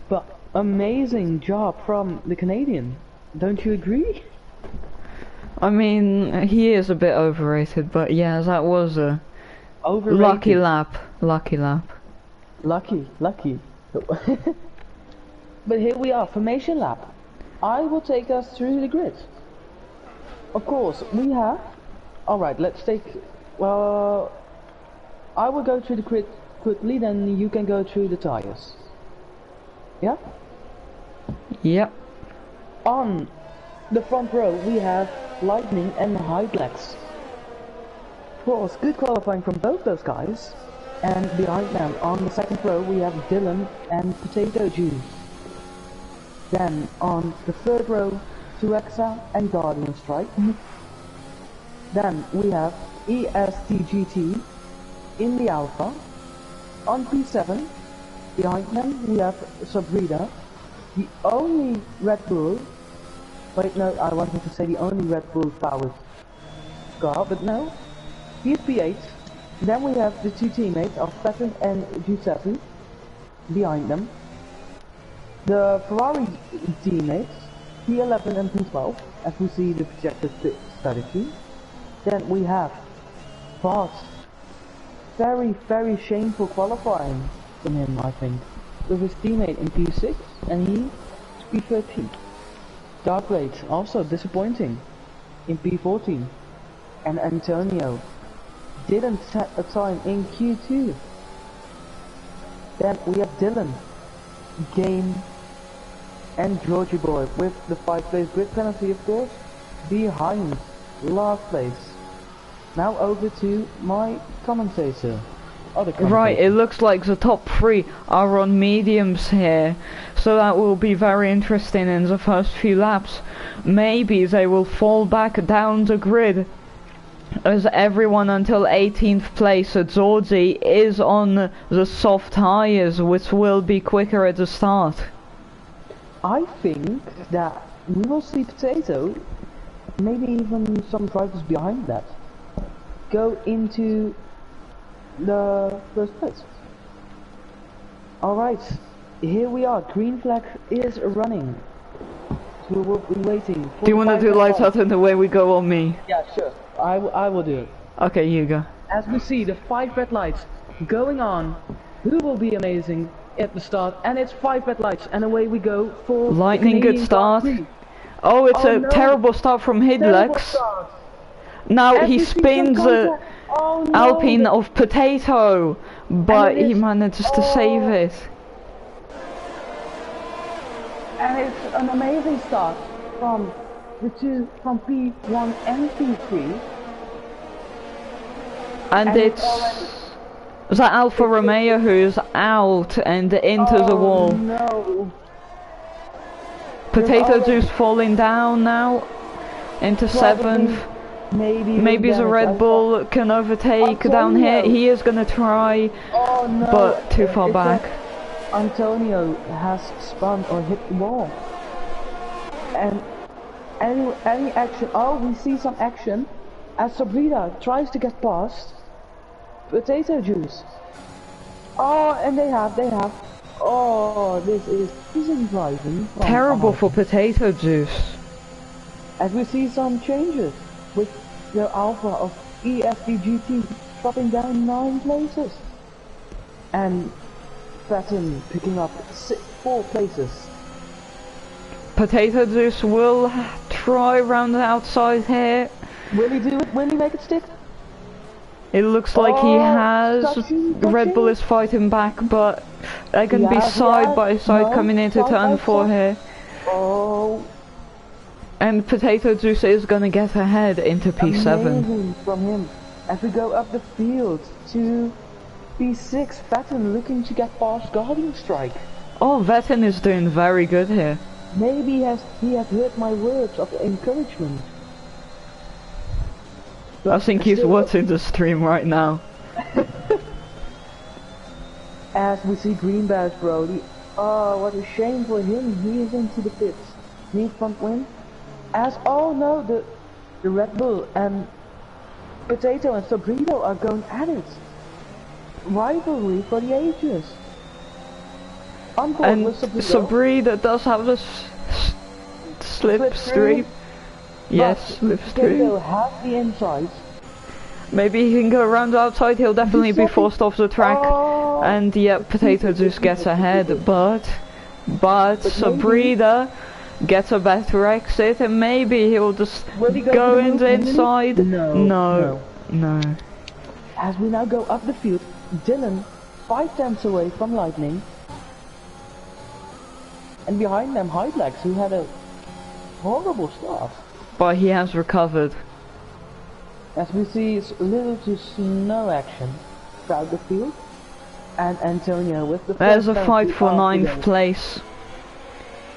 But amazing job from the Canadian, don't you agree? I mean, he is a bit overrated, but yeah, that was a Overrated. Lucky lap. Lucky lap. Lucky. But here we are, formation lap. I will take us through the grid. Of course, we have... Alright, let's take... Well... I will go through the grid quickly, then you can go through the tires. Yeah? Yep. On the front row, we have Lightning and High Blacks. Of course, good qualifying from both those guys. And behind them, on the second row, we have Dylan and Potato Juice. Then, on the third row, Tuexa and Guardian Strike. Then, we have ESTGT in the Alpha. On P7, behind them, we have Sabrina, the only Red Bull. Wait, no, I wanted to say the only Red Bull powered car, but no. He's P8. Then we have the two teammates of Patton and G7 behind them. The Ferrari teammates, P11 and P12, as we see the projected pit strategy. Then we have Boss. Very shameful qualifying from him, I think. With his teammate in P6 and he P13. Dark Blade, also disappointing in P14. And Antonio didn't set a time in Q2. Then we have Dylan, Game, and Georgie Boy with the 5th place grid penalty, of course, behind last place. Now over to my commentator. Right, it looks like the top 3 are on mediums here, so that will be very interesting in the first few laps. Maybe they will fall back down the grid, as everyone until 18th place at Zorzi is on the soft tyres, which will be quicker at the start. I think that we will see Potato, maybe even some drivers behind that, go into the first place. Alright, here we are, green flag is running. So we will be waiting for... Do you want to do lights out and away we go on me? Yeah, sure, I will do it. Okay, you go. As we see the 5 red lights going on, who will be amazing at the start, and it's 5 red lights, and away we go for Lightning, good start. Oh, it's a terrible start from Hidlex. Now he spins Alpine of Potato, but he manages to save it. And it's an amazing start from the two, from P1 and P3. And it's the Alfa Romeo who's out and into the wall. No. Potato Juice falling down now into 7th. Maybe the Red Bull can overtake down here. He is gonna try, but too far back. Antonio has spun or hit the wall. And any action? Oh, we see some action as Sabrina tries to get past Potato Juice. Oh, and they have. Oh, this is driving. Terrible for Potato Juice. As we see some changes with the Alpha of ESDGT dropping down 9 places. And Patton picking up 4 places. Potato Juice will try round the outside here. Will he do it? Will he make it stick? It looks like he has. Touching. Red Bull is fighting back, but they can be side by side coming into turn 4 here. Oh. And Potato Juice is gonna get ahead into P7. Amazing from him. As we go up the field to P6, Patton looking to get past Guardian Strike. Oh, Vettin is doing very good here. Maybe he has heard my words of encouragement. But I think he's watching the stream right now. As we see Green Bears Brody. Oh, what a shame for him. He is into the pits. Need front win. As oh no, the Red Bull and Potato and Sabrino are going at it. Rivalry for the ages. And Sabrina does have a slipstream. Yes, slipstream. Potato has the insight. Maybe he can go around outside. He'll definitely be forced off the track. Oh, And yep, Potato Juice gets ahead, but Sabrina gets a better exit, and maybe he'll just go inside. No. As we now go up the field, Dylan 5 tenths away from Lightning. And behind them, Hydelex, who had a horrible start. But he has recovered. As we see little to no action throughout the field. And Antonio with the There's a first fight for penalty 9th place.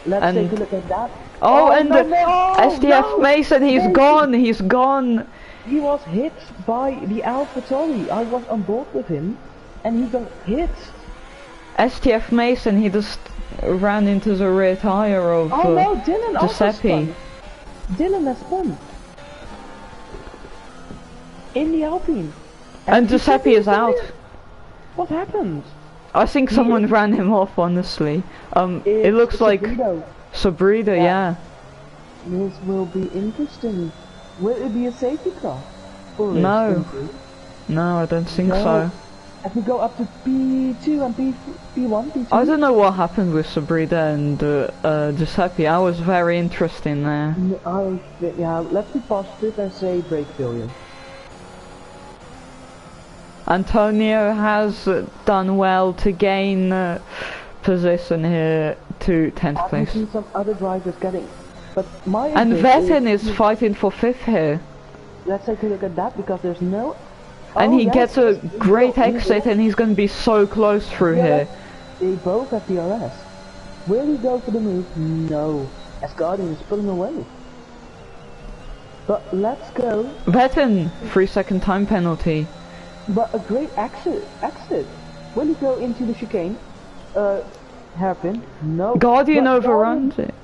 Let's take a look at that. SDF Mason, he's gone. He was hit by the AlphaTauri. I was on board with him, and he got hit. STF Mason, he just ran into the rear tire of Dylan Giuseppe. Dylan has spun in the Alpine. And Giuseppe is out. What happened? I think someone ran him off, honestly. It looks like Sabrina, yeah. This will be interesting. Will it be a safety car? No, I don't think so. If we go up to P2 and P1, P2? I don't know what happened with Sabrina and Giuseppe. I was very interested in there. Yeah, let's be positive and say brake failure. Antonio has done well to gain position here to 10th place. I can see some other drivers getting, but and Vettin is fighting for 5th here. Let's take a look at that because there's no. And he gets a great exit, and he's going to be so close through here. They both have DRS. Will he go for the move? No. As Guardian is pulling away. But let's go. Vettin, 3-second time penalty. But a great exit. Will he go into the chicane? Hairpin? No. Guardian overruns it.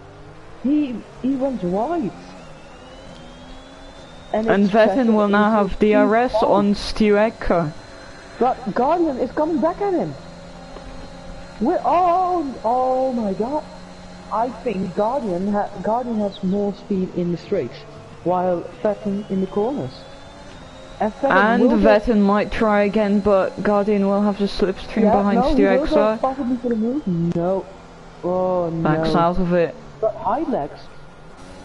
He runs wide. And Vettin will now have DRS on Stu Ecker. But Guardian is coming back at him. Oh my god. I think Guardian has more speed in the straights, while Vettin in the corners. And Vettin might try again, but Guardian will have the slipstream behind Stu Ecker. Possibly for the move? No. Oh no. Backs out of it. But Hydelex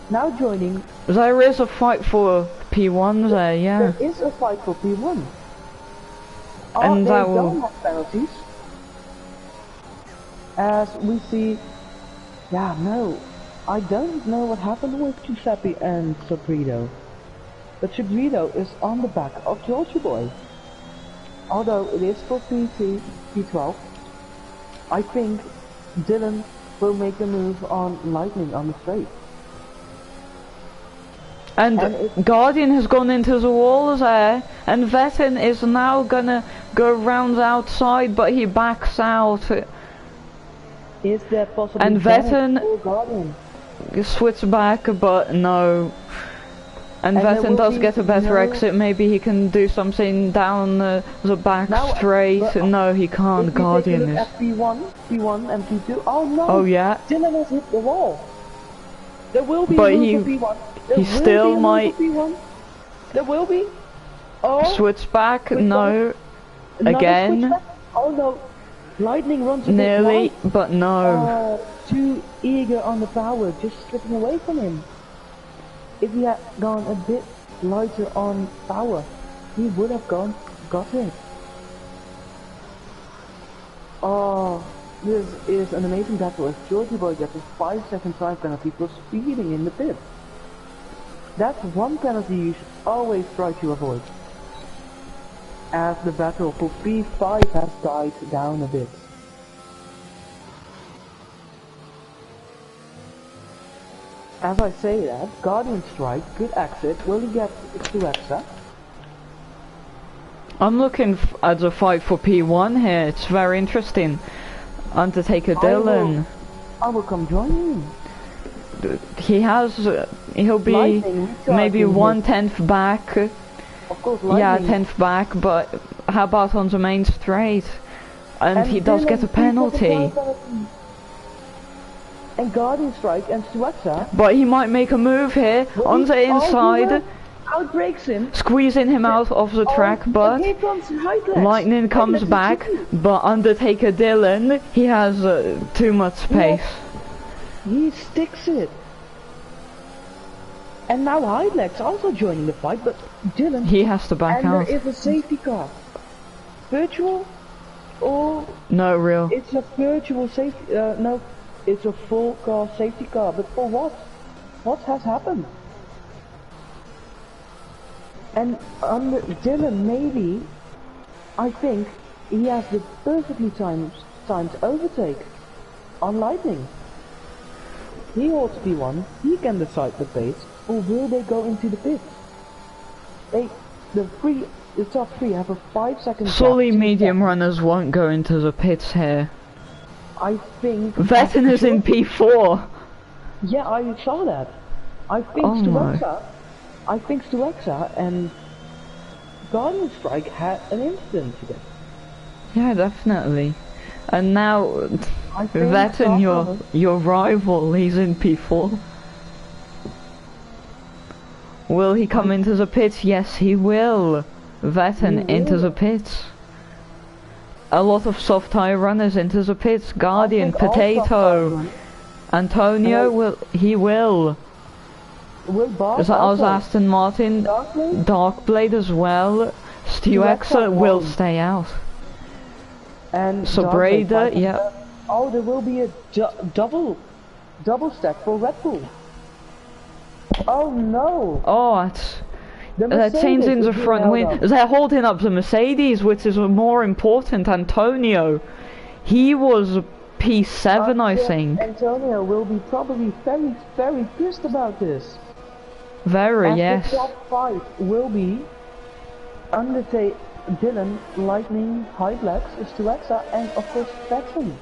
now joining. There is a fight for P1 there, yeah. There is a fight for P1. And they that don't have penalties. As we see, I don't know what happened with Giuseppe and Sabrino. But Sabrino is on the back of Georgia Boy. Although it is for P2, P12, I think Dylan will make a move on Lightning on the straight. And Guardian has gone into the walls there, and Vettin is now gonna go round the outside, but he backs out. Is there possibly and Vettin switch back, but no. And Vettin does get a better exit. Maybe he can do something down the back straight. No, he can't. Guardian is. P1 and P2. Oh no! Oh yeah. Dylan has hit the wall. There will be but a move for P1. He still might. There will be. Oh. Switch back. No. Again. Oh no. Lightning runs a nearly, bit but no. Too eager on the power, just slipping away from him. If he had gone a bit lighter on power, he would have got it. Oh, this is an amazing battle as Georgie Boy gets a 5-second time penalty for speeding in the pit. That's one penalty you should always try to avoid. As the battle for P5 has died down a bit. As I say that, Guardian strike, good exit, will he get to exit? I'm looking at the fight for P1 here, it's very interesting. Undertaker Dylan. I will come join you. He'll be maybe 1/10 back. Of course, yeah, 10th back, but how about on the main straight? And he does get a penalty. And Guardian strike and Stuexa. But he might make a move here on the inside. outbreaks him. squeezing him out of the track, but here comes Highlex. Lightning comes Highlex back, is but Undertaker Dylan, he has too much space. He sticks it. And now Highlex also joining the fight, but Dylan... He has to back out. And there is a safety car. Virtual? Or... No, real. It's a virtual safety... no, it's a full car safety car, but for what? What has happened? And under Dylan, maybe, I think, he has the perfectly timed overtake on Lightning. He ought to be one. He can decide the pace, or will they go into the pits? The top three have a 5-second gap. Surely medium runners won't go into the pits here. I think... Vettin is in P4. Yeah, I saw that. I think Stuexa and Guardian Strike had an incident together. Yeah, definitely. And now Vettin, your rival, he's in P4. Will he come into the pits? Yes, he will. Vettin into the pits. A lot of soft tire runners into the pits. Guardian, Potato, Antonio will. Will Bart There's also Aston Martin, Darkblade as well. Stuexa will stay out. And Breda, yeah. Oh, there will be a double stack for Red Bull. Oh no! Oh, that change in the front wing. They're holding up the Mercedes, which is more important. Antonio, he was P7, I think. Antonio will be probably very, very pissed about this. Very, yes. The top 5 will be Undertaker, Dylan, Lightning, Highlex, Stuexa, and of course Vettin.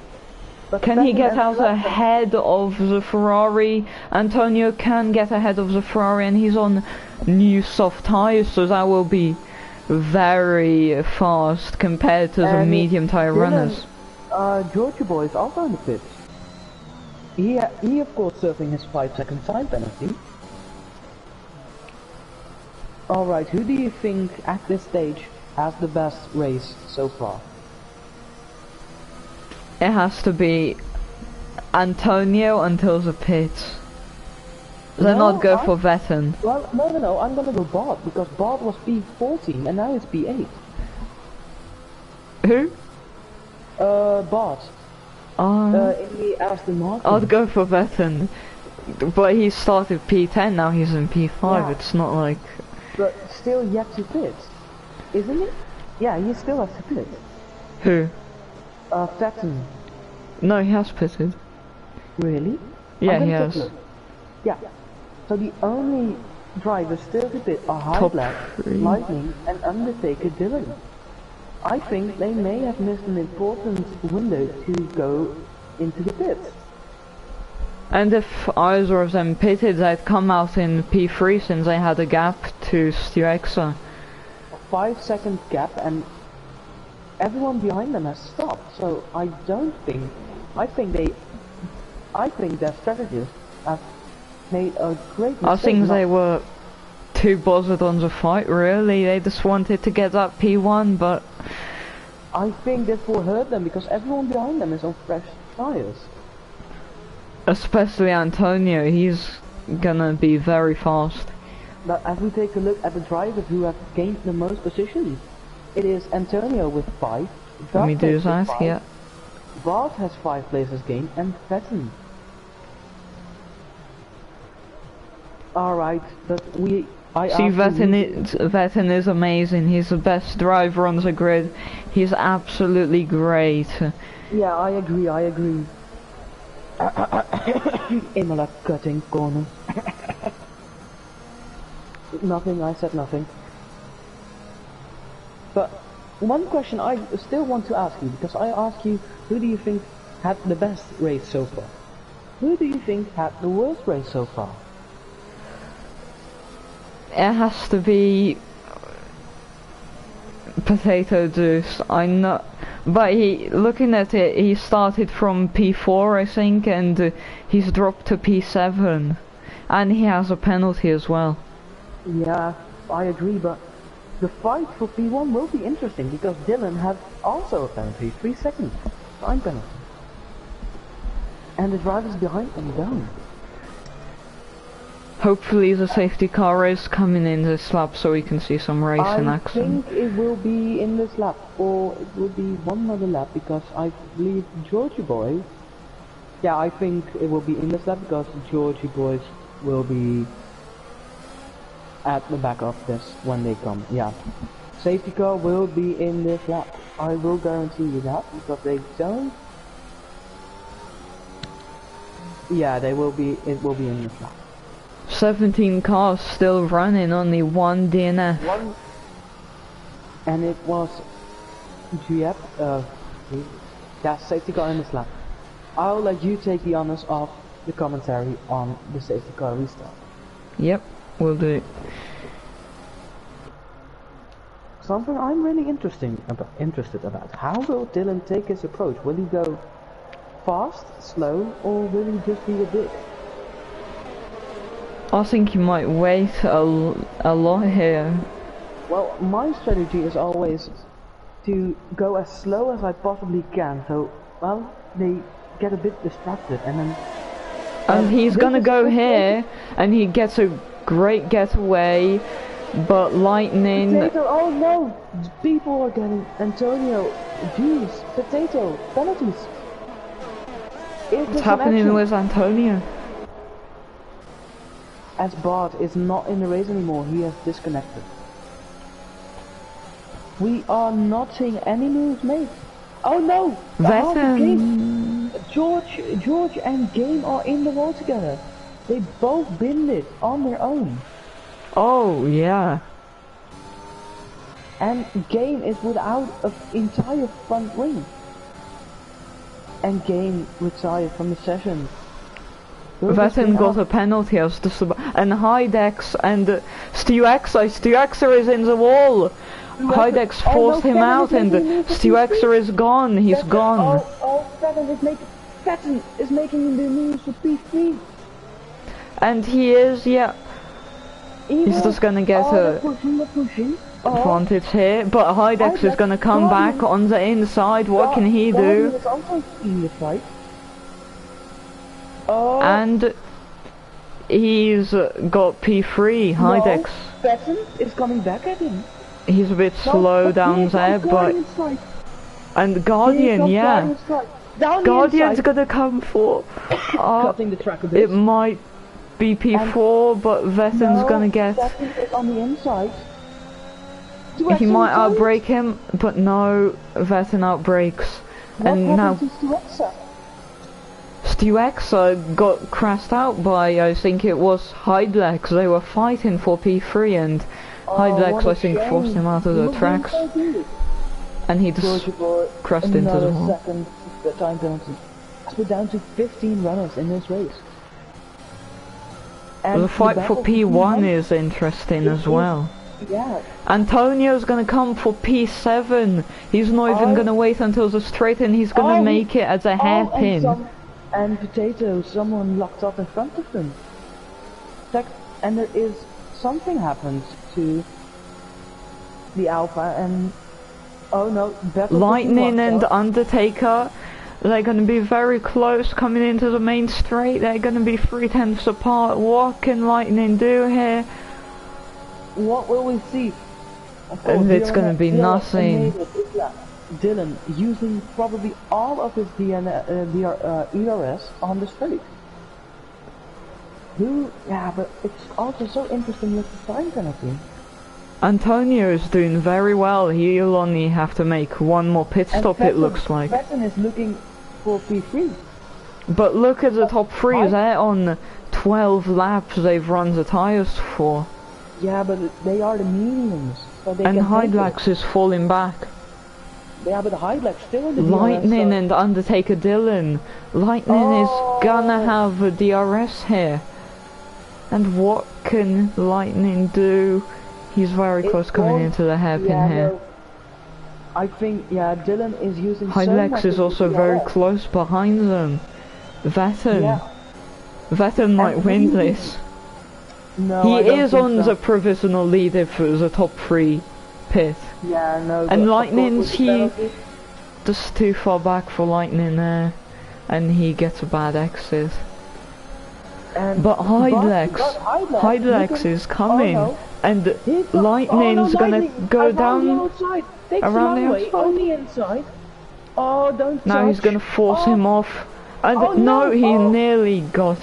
But can he get out ahead of the Ferrari? Antonio can get ahead of the Ferrari, and he's on new soft tires, so that will be very fast compared to the medium tire runners. Georgia Boy is also in the pits. He of course serving his 5-second time penalty. Alright, who do you think at this stage has the best race so far? It has to be Antonio until the pits. They'll not go for Vettin. Well, no, I'm gonna go Bart, because Bart was P14 and now it's P8. Who? Bart. In the Aston Martin. I'd go for Vettin. But he started P10, now he's in P5, yeah. It's not like... But still yet to pit, isn't it? Yeah, he still has to pit. Who? Vettin. No, he has pitted. Really? Yeah, he has. Yeah. So the only drivers still to pit are Highlex, Lightning, and Undertaker Dylan. I think they may have missed an important window to go into the pits. And if either of them pitted, they'd come out in P3 since they had a gap to Stuexa. A 5-second gap, and everyone behind them has stopped. So I think their strategists have made a great mistake. I think they were too bothered on the fight, really. They just wanted to get that P1, but... I think this will hurt them, because everyone behind them is on fresh tires. Especially Antonio, he's gonna be very fast. But as we take a look at the drivers who have gained the most positions, it is Antonio with 5. Let me do that, yeah. Bart has 5 places gained, and Vettin. Alright, but Vettin is amazing. He's the best driver on the grid. He's absolutely great. Yeah, I agree. Imola cutting corner. Nothing, I said nothing. But one question I still want to ask you, because I asked you, who do you think had the best race so far? Who do you think had the worst race so far? It has to be Potato Juice. I know, but looking at it, he started from P4, I think, and he's dropped to P7, and he has a penalty as well. Yeah, I agree, but the fight for P1 will be interesting because Dylan has also a penalty, 3 seconds time penalty. And the drivers behind him don't. Hopefully the safety car is coming in this lap so we can see some racing action. I think it will be in this lap, or it will be one other lap, because I believe Georgie boys... Yeah, I think it will be in this lap because Georgie boys will be at the back of this when they come, yeah. Safety car will be in this lap. I will guarantee you that, because they don't... Yeah, it will be in this lap. 17 cars still running, only one DNF. One, and it was Giuseppe, yeah, safety car in this lap. I'll let you take the honors of the commentary on the safety car restart. Yep, we'll do it. Something I'm really interested about. How will Dylan take his approach? Will he go fast, slow, or will he just be a bit? I think you might wait a lot here. Well, my strategy is always to go as slow as I possibly can, so, well, they get a bit distracted, and then... And he's gonna go here, and he gets a great getaway, but lightning... Potato, oh no! People are getting... Antonio, jeez, potato, penalties! What's happening with Antonio? As Bart is not in the race anymore, he has disconnected. We are not seeing any moves made. Oh no! George and Game are in the wall together. They both binned it on their own. Oh yeah. And Game is without an entire front wing. And Game retired from the session. Vettin got a penalty as and Hydex and Stuexer is in the wall. Hydex forced him out and Stuexer is gone. He's gone. Vettin is making the moves for P3. And he is, yeah. He's just gonna get a advantage here, but Hydex is gonna come back on the inside. What can he do? And he's got P3, Hydex. Vettin is coming back at him. He's a bit slow down there, but... And Guardian, yeah. Guardian's gonna come for... Cutting the track a bit. It might be P4, but Vettin's gonna get... Vettin is on the inside. He might outbrake him, but no, Vettin outbrakes. And now... Stuexer got crashed out by, I think it was Hydlex. They were fighting for P3 and Hydlex, I think, forced him out of the tracks. And he just crashed into the wall. Second time penalty. We're down to 15 runners in this race. And the fight for P1 is interesting as well. Yeah. Antonio's gonna come for P7. He's not even gonna wait until the straight and he's gonna make it as a hairpin. And Potato, someone locked up in front of them. And there is something happens to the Alpha and oh no, Lightning and Undertaker, they're gonna be very close coming into the main straight. They're gonna be 3/10 apart. What can Lightning do here? What will we see? And it's gonna be nothing. Dylan using probably all of his ERS on the straight. Yeah, but it's also so interesting with the time penalty. Antonio is doing very well. He'll only have to make one more pit stop, it looks like. Vettin is looking for P3. But look at the top three. They're on 12 laps they've run the tires for. Yeah, but they are the mediums. So they and Hydlax is falling back. Yeah, but the Hydlax still in the Lightning DRS, and Undertaker Dylan. Lightning is gonna have a DRS here. And what can Lightning do? He's very close coming into the hairpin here. No, I think, Dylan is using Hydlax is also very close behind them. Vettin. Yeah. Vettin might win this. No, He I don't is think on so. the provisional lead if it was a top 3 pit. Yeah, no. And but Lightning's of course with the he penalty- just too far back for Lightning there, and he gets a bad exit. And But Hydelex Hydelex is coming, Oh, no. and He's got- Lightning's oh, no, gonna Lightning, go around the down. outside. Takes the around long the way outside. on the inside. Oh, don't Now he's touch. gonna force Oh, him off. And Oh, no, no. he Oh. nearly got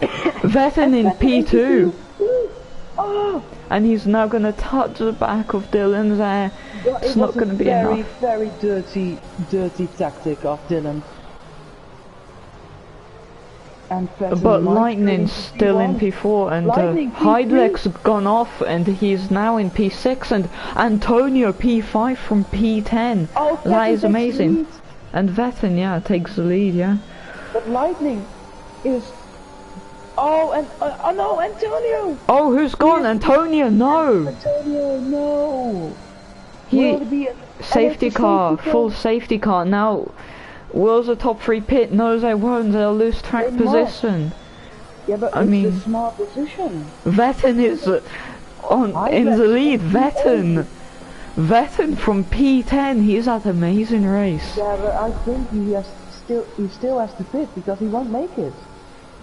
Vettin in P2. Oh, And he's now gonna touch the back of Dylan's there. well, It's it not was a gonna be very, enough. very dirty tactic of Dylan. And Vettel But might Lightning's go into still in P1. P4 and Lightning P3. Hydelex gone off and he's now in P6 and Antonio P5 from P10. Oh, That Vettel is takes the amazing. lead. And Vettin, yeah, takes the lead, yeah. But Lightning is... Oh, and... oh no, Antonio! Oh, who's gone? Antonio, no! Antonio, no! He... Will it be Safety car, full safety car. Now, will the top 3 pit? No, they won't. They'll lose track They must. position. Yeah, but I it's mean- a smart decision. Vettin is in the lead. Vettin from P10. He's had an amazing race. Yeah, but I think he still has to pit because he won't make it.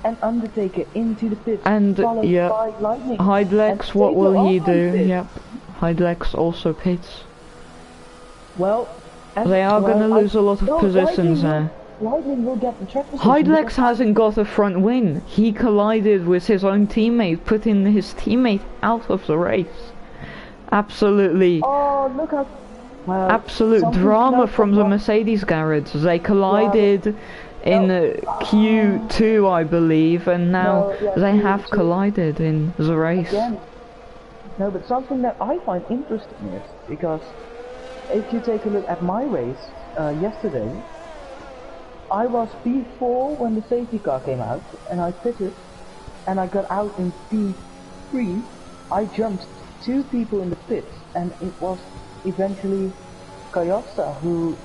And Undertaker into the pit, And, followed yeah, by Lightning. Hydelex, And what will Sato he also do? pits. Yep, Hydelex also pits. Well, and, They are well, going to lose a lot of no, positions there. Lightning will get the track position. Hydelex because- hasn't got a front wing. He collided with his own teammate, putting his teammate out of the race. Absolutely, Oh, look how... Well, absolute something drama no from the problem. Mercedes garage. They collided in Q2, I believe, and now No, yeah, they have Q2. collided in the race. Again. No, but something that I find interesting is, because if you take a look at my race yesterday, I was P4 when the safety car came out, and I pitted, and I got out in P3. I jumped 2 people in the pit, and it was eventually Coyosta who...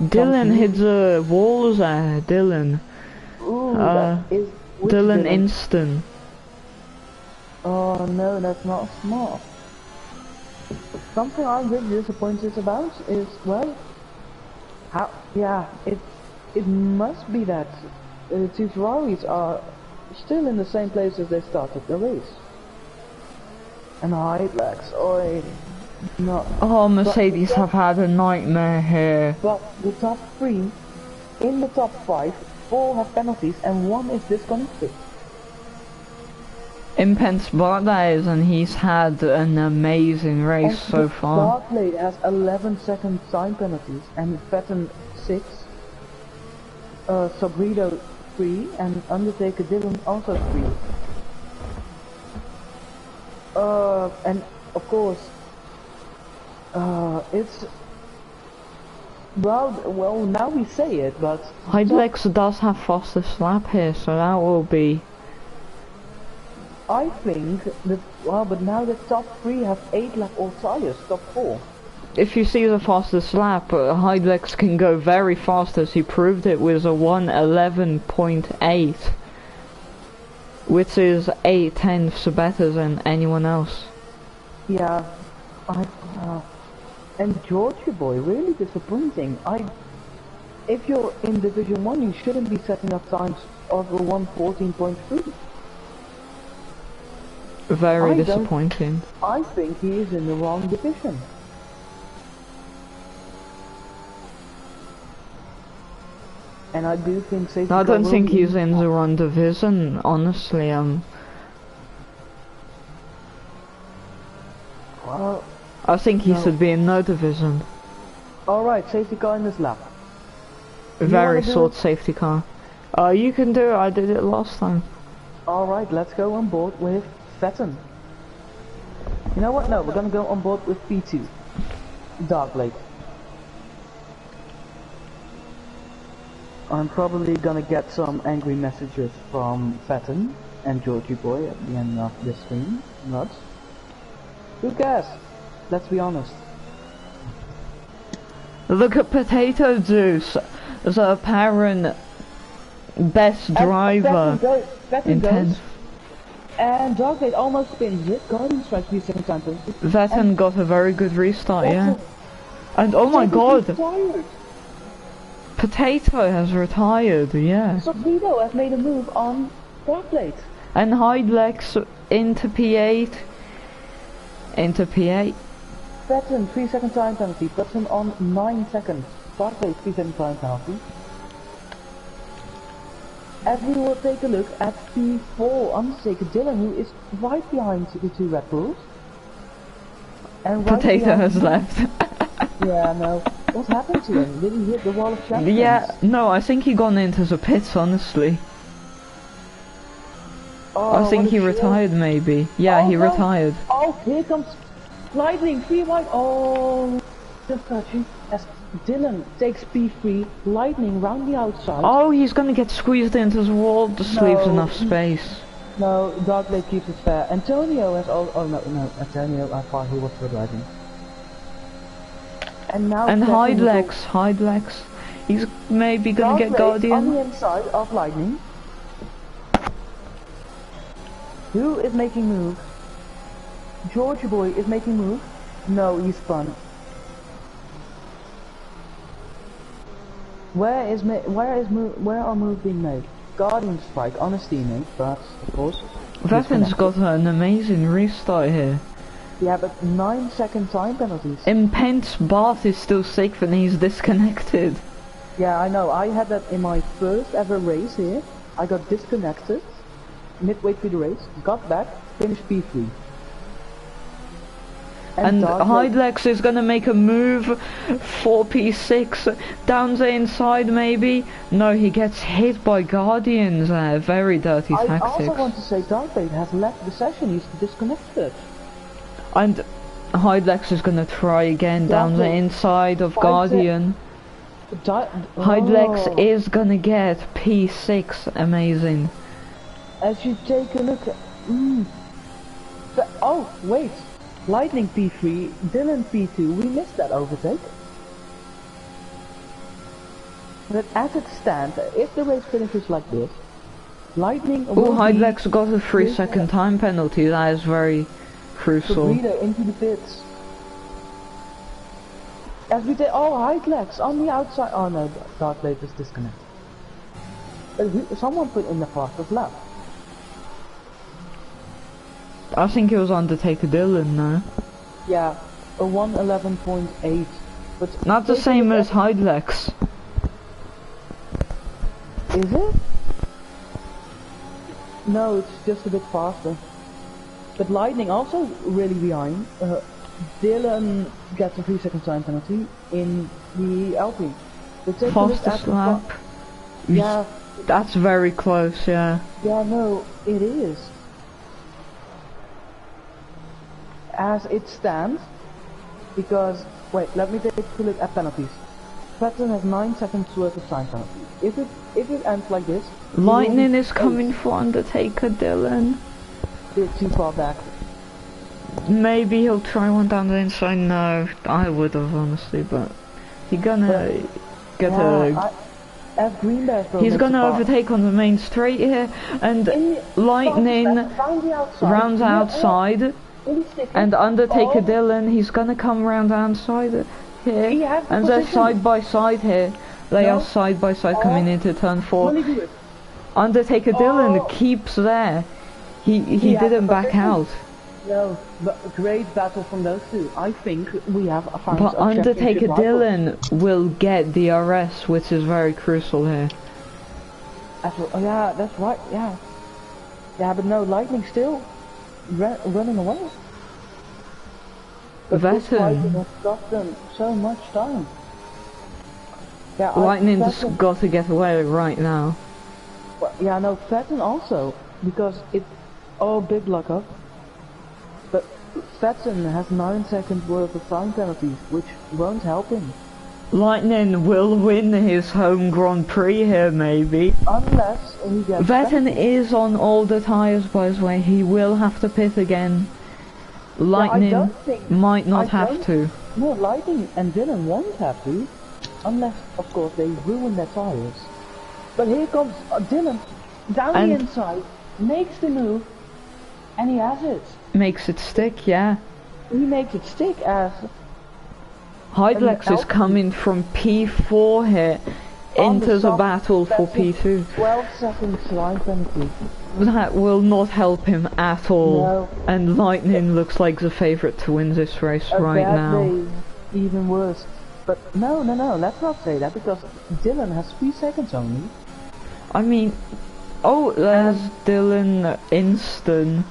Dylan hit the walls there, Dylan. Ooh, Uh, that is... which Dylan Inston. Oh no, that's not smart. Something I'm really disappointed about is, well, how, yeah, it must be that the 2 Ferraris are still in the same place as they started the race. And Hydelex, oi, no. Oh, Mercedes have had a nightmare here. But the top 3, in the top 5, 4 have penalties and 1 is disconnected. Impens Bardays, and he's had an amazing race And so the far. Barclay has 11-second time penalties, and Vettel 6, Sabrito 3, and Undertaker Dylan also 3. And of course, it's well now we say it, but Hydelex does have fastest lap here, so that will be... I think that but now the top 3 have 8 lap all tires, top 4. If you see the fastest lap, Hydelex can go very fast, as he proved it with a 1:11.8, which is 8/10 better than anyone else. Yeah, and Georgia boy, really disappointing. If you're in Division 1, you shouldn't be setting up times over 1:14.3. Very I don't- disappointing. I think he is in the wrong division. And I do think safety I car don't will think be- he's in the wrong division, honestly. Well, I think he No. should be in no division. alright, safety car in this lap. Very wanna do short it? safety car. You can do it, I did it last time. Alright, let's go on board with Vettel. You know what? No, we're gonna go on board with P2. Dark Lake. I'm probably gonna get some angry messages from Vettel and Georgie Boy at the end of this stream. But who cares? Let's be honest. Look at Potato Juice, the apparent best driver Vettel in goes. 10th. And Darkblade almost spins it. Guardian strikes the second time. Vetten got a very good restart, yeah. And oh my god, Potato has retired, yeah. So Vito has made a move on Darkblade. And Hidelex into P8. Into P8. Vetten 3-second time penalty. Puts him on 9 seconds. Darkblade 3-second time penalty. As we will take a look at P4, Undertaker Dylan, who is right behind the 2 Red Bulls. And right Potato has left. Yeah, no. What happened to him? Did he hit the wall of champions? Yeah, no, I think he gone into the pits, honestly. Oh, I think he retired, maybe. Yeah, he retired. Oh, here comes Lightning, 3 wide. Oh, just touching. As Dylan takes P3, Lightning round the outside. Oh, he's gonna get squeezed into the wall. Just leaves enough space. No, Darkblade keeps it fair. Antonio has oh no, Antonio, I thought he was for Lightning. And now Hidelex. He's maybe gonna get Guardian. On the inside of Lightning. Who is making move? Georgia Boy is making move. No, he spun. Where are moves being made? Guardian strike on his teammate, but of course. Vetten's got an amazing restart here. Yeah, but 9-second time penalties. Impense Bath is still safe and he's disconnected. Yeah, I know. I had that in my first ever race here. I got disconnected midway through the race, got back, finished P3. And Hidelex is gonna make a move for P6, down the inside maybe. No, he gets hit by Guardians there, very dirty tactics. I also want to say Darkblade has left the session, he's disconnected. And Hidelex is gonna try again down the inside of Guardian. Hidelex is gonna get P6, amazing. As you take a look at... oh, wait. Lightning P3, Dylan P2, we missed that overtake. But as it stands, if the race finishes like this, Lightning... Oh, Hidelex got a 3-second time penalty, that is very crucial. Into the pits. As we did... oh, Hidelex on the outside... oh no, Darkblade is disconnected. Someone put in the fastest lap. I think it was Undertaker Dylan, no? Yeah, a 111.8. But not the same as Hidelex. Is it? No, it's just a bit faster. But Lightning also really behind. Dylan gets a 3-second time penalty in the LP. Fastest lap. Yeah. That's very close, yeah. Yeah, no, it is. As it stands, because wait, let me take a look at penalties. Vetten has 9 seconds worth of time penalty. If it ends like this, Lightning is coming for Undertaker Dylan. Bit too far back. Maybe he'll try one down the inside. No, I would have honestly, but he's gonna get he's gonna overtake on the main straight here, and Lightning rounds outside. And Undertaker Dylan, he's gonna come around the outside here, and they're side by side here. They are side by side coming into turn 4. Undertaker Dylan keeps there. He didn't back out. No, but great battle from those two. I think we have a final. But Undertaker Dylan will get DRS, which is very crucial here. Oh yeah, that's right. Yeah, yeah, but no, Lightning still running away. But Vetten has got them so much time. Yeah, Lightning just got to get away right now. Well, yeah, no, Vetten also, because it... oh, big luck up. But Vetten has 9 seconds worth of time penalties, which won't help him. Lightning will win his home Grand Prix here, maybe. Unless he gets... Vetten is on all the tyres, by the way. He will have to pit again. Lightning might not have to. No, Lightning and Dylan won't have to. Unless, of course, they ruin their tyres. But here comes Dylan, down the inside, makes the move, And he has it. Makes it stick, yeah. He makes it stick as... Hydlex is coming from P4 here into the battle for P2. 12 seconds slime penalty. That will not help him at all. No. And Lightning looks like the favourite to win this race right now. Even worse. But no, let's not say that, because Dylan has 3 seconds only. I mean, oh, there's Dylan Inston.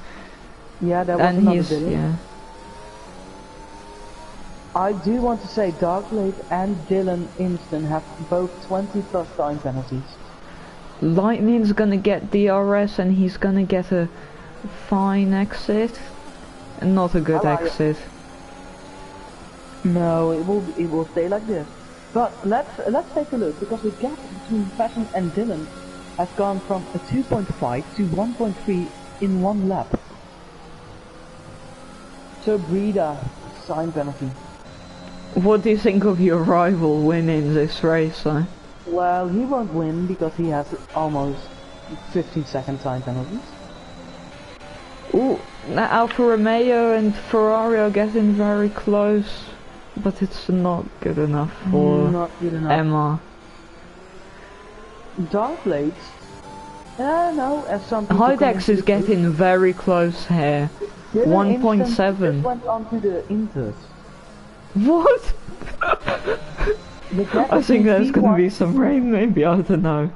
Yeah, that was and another he's, Dylan. yeah. I do want to say Darkblade and Dylan Inston have both 20 plus time penalties. Lightning's gonna get DRS and he's gonna get a fine exit. And not a good exit. No, it will stay like this. But let's take a look, because the gap between Patton and Dylan has gone from a 2.5 to 1.3 in 1 lap. So Breda, time penalty. What do you think of your rival winning this race, huh? Well, he won't win because he has almost 15-second time penalties. Ooh, Alfa Romeo and Ferrari are getting very close, but it's not good enough for Emma. Darkblades? No, as some people Hydex is getting very close here. 1.7. went on to the Inters. What? I think there's gonna be some rain, maybe, I don't know.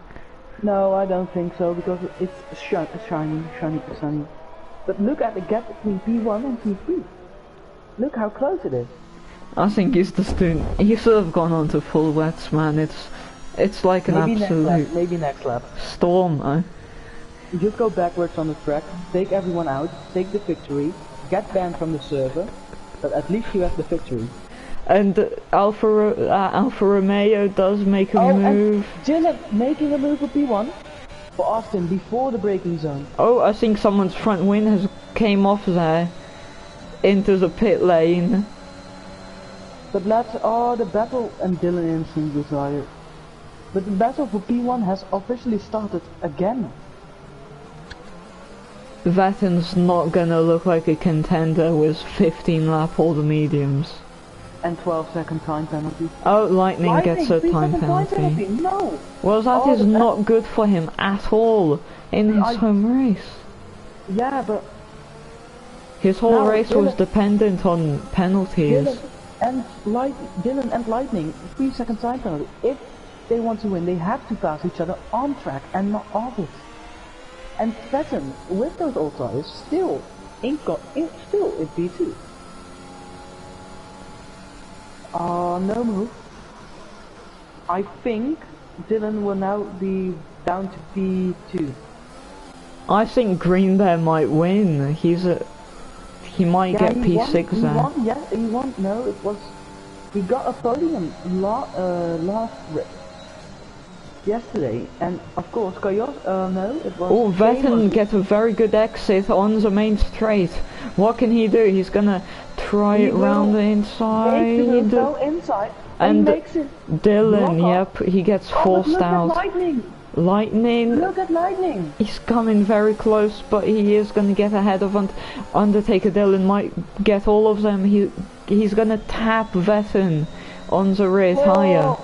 No, I don't think so, because it's shiny. But look at the gap between P1 and P3. Look how close it is. I think he's just doing... He should have gone on to full wets, man. It's like an absolute... Maybe next lap. Storm, huh? Just go backwards on the track, take everyone out, take the victory, get banned from the server, but at least you have the victory. And Alfa Romeo does make a move. And Dylan making a move for P1 for Austin before the braking zone. Oh, I think someone's front wing has came off there into the pit lane. But the battle, and Dylan Instant decided. But the battle for P1 has officially started again. Vetten's not gonna look like a contender with 15 lap all the mediums. And 12-second time penalty. Oh, Lightning gets a time penalty. No! Well, that is not good for him at all in his home race. Yeah, but... His whole race was dependent on penalties. Dylan and Lightning, 3-second time penalty. If they want to win, they have to pass each other on track and not off it. And Vetten, with those old tires, still in P2. No move. I think Dylan will now be down to P2. I think Green Bear might win. He might get P6 there. He won. No, it was. He got a podium last race. Yesterday, and of course, no, it was... Oh, Vetten gets a very good exit on the main straight. What can he do? He's gonna try it round the inside. And he makes it Dylan, yep, he gets forced out. Lightning. Look at Lightning. He's coming very close, but he is gonna get ahead of Undertaker. Dylan might get all of them. He's gonna tap Vetten on the rear tire.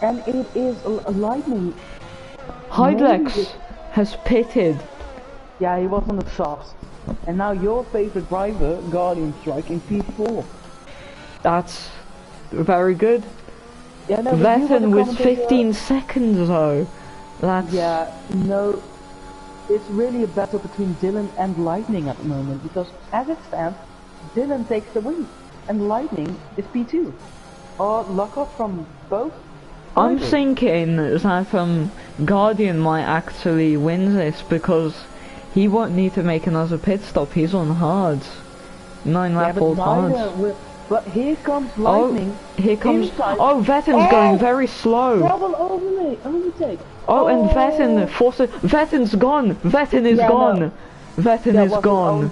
And it is a Lightning. Hydlex has pitted. Yeah, he was on the softs. And now your favorite driver, Guardian Strike in P4. That's very good. Yeah, no, Vetten with 15 seconds though. That's... Yeah, no. It's really a battle between Dylan and Lightning at the moment. Because as it stands, Dylan takes the win. And Lightning is P2. Or lock off from both. I'm thinking that Guardian might actually win this because he won't need to make another pit stop. He's on hards. 9 lap old hards. But here comes Lightning. Oh, here comes... Oh, Vetten's going very slow. Double overtake. Oh, and Vetten's gone. Vetten is gone. No. Vetten is gone.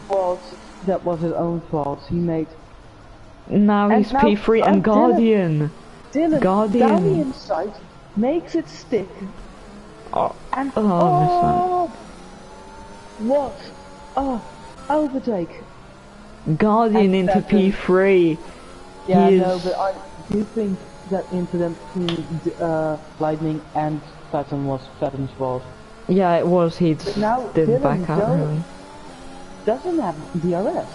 That was his own fault. He made... Now he's P3 and Guardian. Dylan, Guardian. down the inside, makes it stick. Oh, and what? overtake. Guardian And into Vettel. P3. Yeah, He no, is- but I do think that incident between Lightning and Vettel was Vettel's fault. Yeah, it was. He But now did Dylan back out early. doesn't have DRS.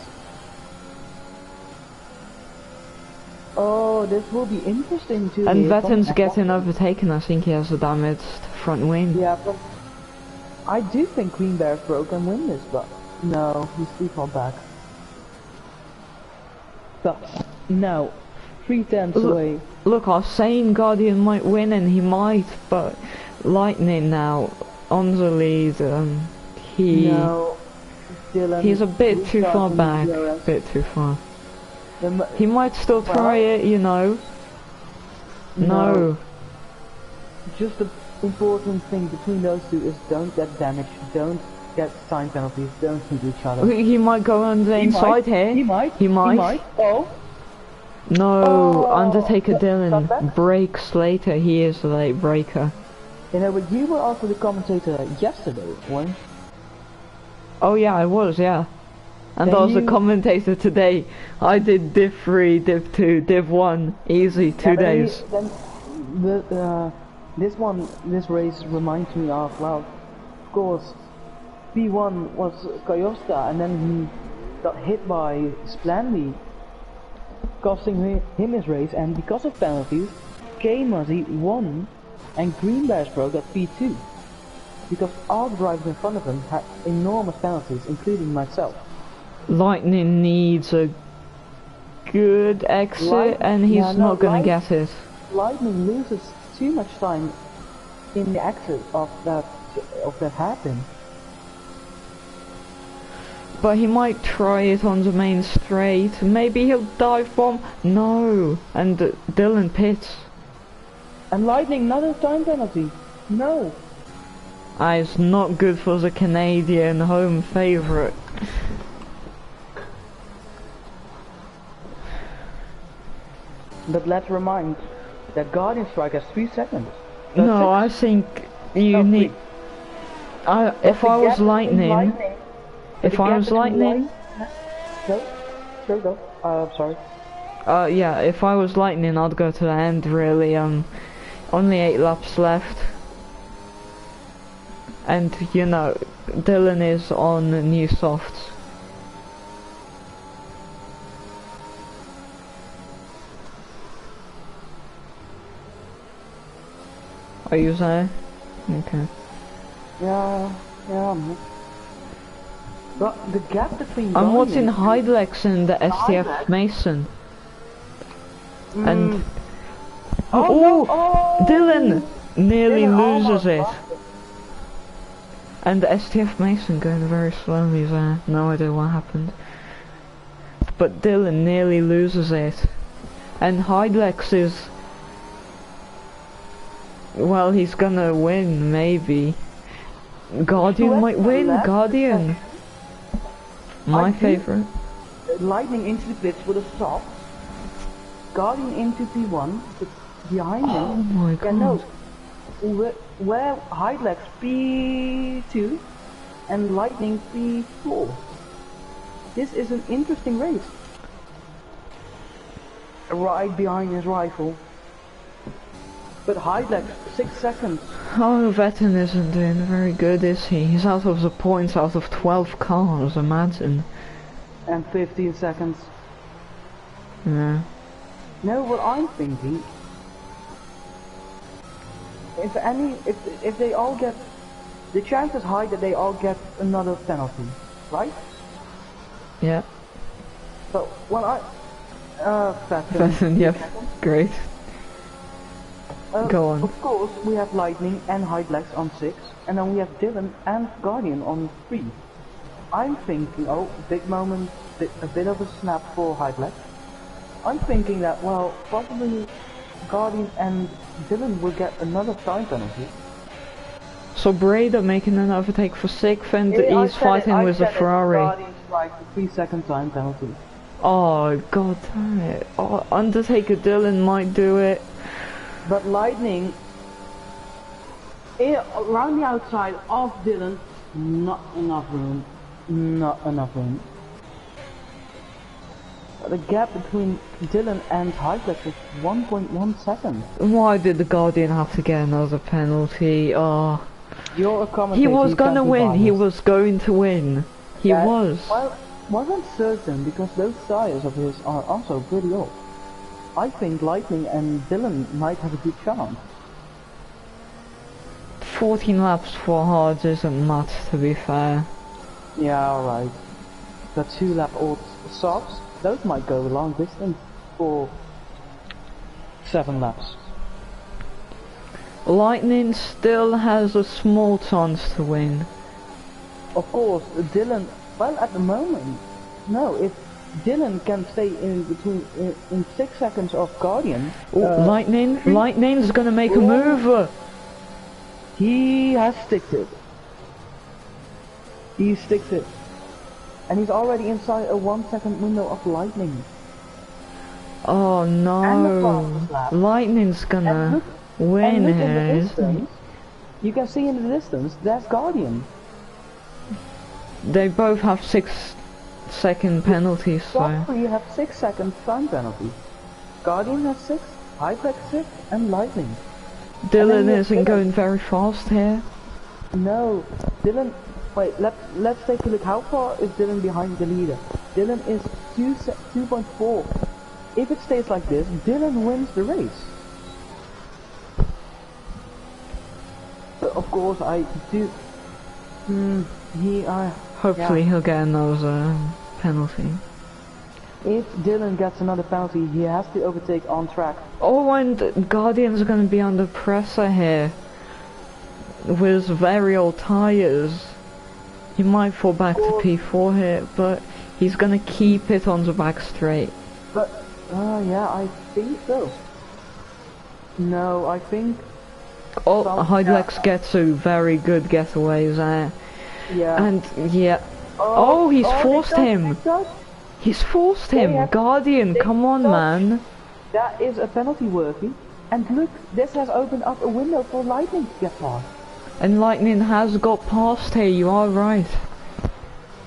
Oh, this will be interesting to And hear from Vetten's getting Vettel. overtaken. I think he has a damaged front wing. Yeah, but I do think Green Bear's Pro can win this, but no, he's too far back. But no, 3/10 Look- away. Look, I was saying Guardian might win, and he might, but Lightning now on the lead. No, Dylan. He's a bit too far restarting back. DRS. Bit too far. The He might still try it, you know. No. Just the important thing between those two is don't get damaged, don't get time penalties, don't hit each other. He might go on the He inside might, here. He might. He might. Oh. No, Oh, Undertaker stop that. Dylan breaks later. He is the late breaker. You know, but you were also the commentator yesterday, weren't you? Oh yeah, I was, yeah. And Then I was a you- commentator today. I did Div 3, Div 2, Div 1. Easy, 2 Yeah, then you- days. Then this race reminds me of, well, of course, P1 was Coyosta, and then he got hit by Splandy, costing him his race, and because of penalties, K-Muzzy won, and Green Bears Pro got P2. Because all the drivers in front of him had enormous penalties, including myself. Lightning needs a good exit, and he's Yeah, no, not gonna get it. Lightning loses too much time in the exit of that hairpin. But he might try it on the main straight. Maybe he'll dive bomb. No. And Dylan pits. And Lightning, another time penalty. No. It's not good for the Canadian home favourite. But let's remind that Guardian Strike has 3 seconds. No, I think you No, need... if I was Lightning... If I was Lightning... Go. Sorry. Yeah, if I was Lightning, I'd go to the end, really. Only 8 laps left. And, you know, Dylan is on new softs. Are you there? Okay. Yeah. But the gap between I'm watching Guardian Hydelex and the STF Hydelex? Mason. And... Oh, Oh, Dylan nearly Dylan, oh my loses it. God. And the STF Mason going very slowly there. No idea what happened. But Dylan nearly loses it. And Hydelex is... Well, he's gonna win, maybe. Guardian might win, left? Guardian. My I think- favourite. Lightning into the pits with a stop. Guardian into P1, but behind Oh him. my Yeah, no. god. Where Hydelex P2 and Lightning P4. This is an interesting race. Right behind his rifle. But Hydelex, 6 seconds. Oh, Vettel isn't doing very good, is he? He's out of the points out of 12 cars, imagine. And 15 seconds. Yeah. No, what I'm thinking, if they all get, the chance is high that they all get another penalty, right? Yeah. So when Vettel, Vettel, yep. Great. Go on. Of course, we have Lightning and Hydelex on 6, and then we have Dylan and Guardian on 3. I'm thinking, oh, big moment, a bit of a snap for Hydelex. I'm thinking that, well, possibly Guardian and Dylan will get another time penalty. So Breda making an overtake for 6th, and Yeah, I he's said fighting I with a said it, Ferrari. Guardian strike the 3-second time penalty. Oh, god damn it. Oh, Undertaker Dylan might do it. But Lightning, around the outside of Dylan, not enough room. Not enough room. The gap between Dylan and Hyplex is 1.1 seconds. Why did the Guardian have to get another penalty? Oh. You're a commentator. He was you gonna can't be win. He biased. was going to win. He Yeah, was. Well, wasn't certain because those tires of his are also pretty old. I think Lightning and Dylan might have a good chance. 14 laps for Hards isn't much, to be fair. Yeah, alright. The 2-lap old softs, those might go a long distance for 7 laps. Lightning still has a small chance to win. Of course, Dylan, well at the moment, no, if Dylan can stay in between, in 6 seconds of Guardian. Lightning's gonna make a move. He has sticked it. He sticks it. And he's already inside a 1 second window of Lightning. Oh no. Lightning's gonna win here. You can see in the distance, there's Guardian. They both have 6-second penalties, so... Top 3 have 6 second time penalty. Guardian has 6, Hyplex 6, and Lightning. Dylan isn't going very fast here. No, Dylan. Wait, let's take a look. How far is Dylan behind the leader? Dylan is 2.4. If it stays like this, Dylan wins the race. But of course, I do. Hopefully he'll get another penalty. If Dylan gets another penalty, he has to overtake on track. Oh, and Guardians are going to be under pressure here. With very old tires. He might fall back to P4 here, but he's going to keep it on the back straight. But, yeah, I think so. No, I think... Oh, Hydlex gets a very good getaways there. Yeah. And, yeah. Oh, he's forced him. He's forced him! Guardian, come on, man! That is a penalty worthy. And look, this has opened up a window for Lightning to get past. And Lightning has got past here, you are right.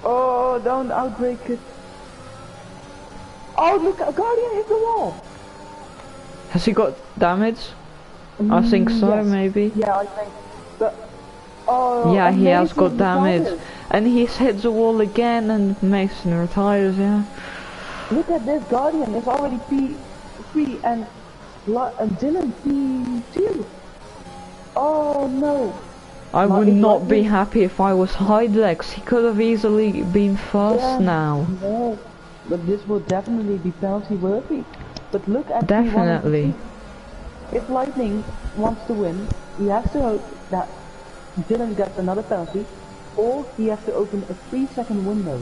Oh, don't outbreak it. Oh, look, Guardian hit the wall! Has he got damage? I think so, yes. maybe. Yeah, I think. But, oh, yeah, he has got damage. Retires. And he's hit the wall again and Mason retires, yeah. Look at this, Guardian is already P3 and Dylan P2. Oh no. I would not be happy if I was Hydlex. He could have easily been first now. No, but this will definitely be penalty worthy. But look at definitely. If Lightning wants to win, he has to hope that Dylan gets another penalty, or he has to open a 3-second window.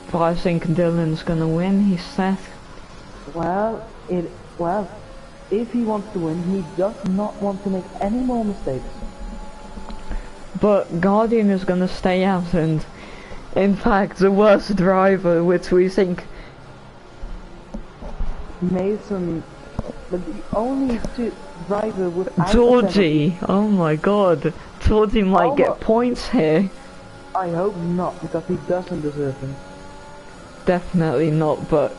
But I think Dylan's gonna win, he's set. Well, if he wants to win, he does not want to make any more mistakes. But Guardian is gonna stay out, and in fact the worst driver, which we think... Mason, but the only driver with... Georgie! Oh my god, Georgie might get points here. I hope not, because he doesn't deserve them. Definitely not, but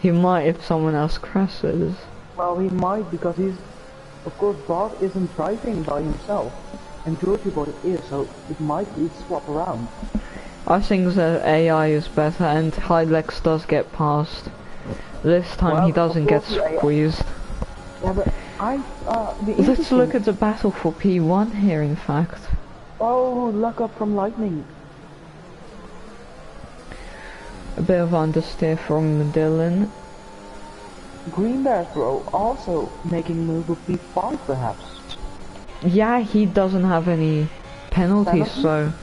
he might if someone else crashes. Well, he might, because he's... Of course, Bart isn't driving by himself, and Georgie Boy is, so it might be swap around. I think the AI is better, and Hydlex does get past. This time he doesn't get squeezed. Yeah, but let's look at the battle for P1 here, in fact. Oh, luck up from Lightning. A bit of understeer from Dylan. Green Bear's Bro also making move with P5 perhaps. Yeah, he doesn't have any penalties, so...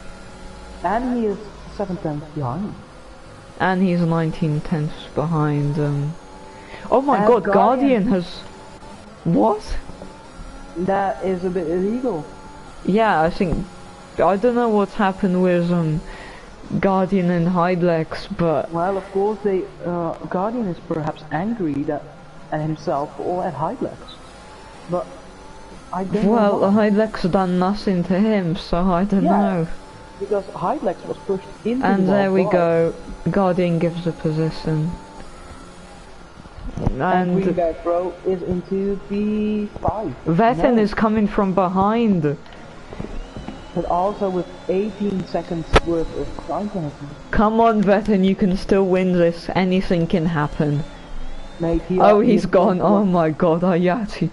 And he is 7 tenths behind. And he's 19 tenths behind, Oh my god, Guardian has... What? That is a bit illegal. Yeah, I think... I don't know what's happened with, Guardian and Hydlex, but... Well, of course, Guardian is perhaps angry at himself or at Hydlex. But I don't Well, know why. Heidelek's done nothing to him, so I don't Yeah. know. Because Heidlex was pushed into And the there we wall. go. Guardian gives the position. And Green And Bear Pro is into P5. Vetten No. is coming from behind. But also with 18 seconds worth of time penalty. Come on, Vetten, you can still win this. Anything can happen. Mate, Oh, he's gone. Oh my god, Ayati.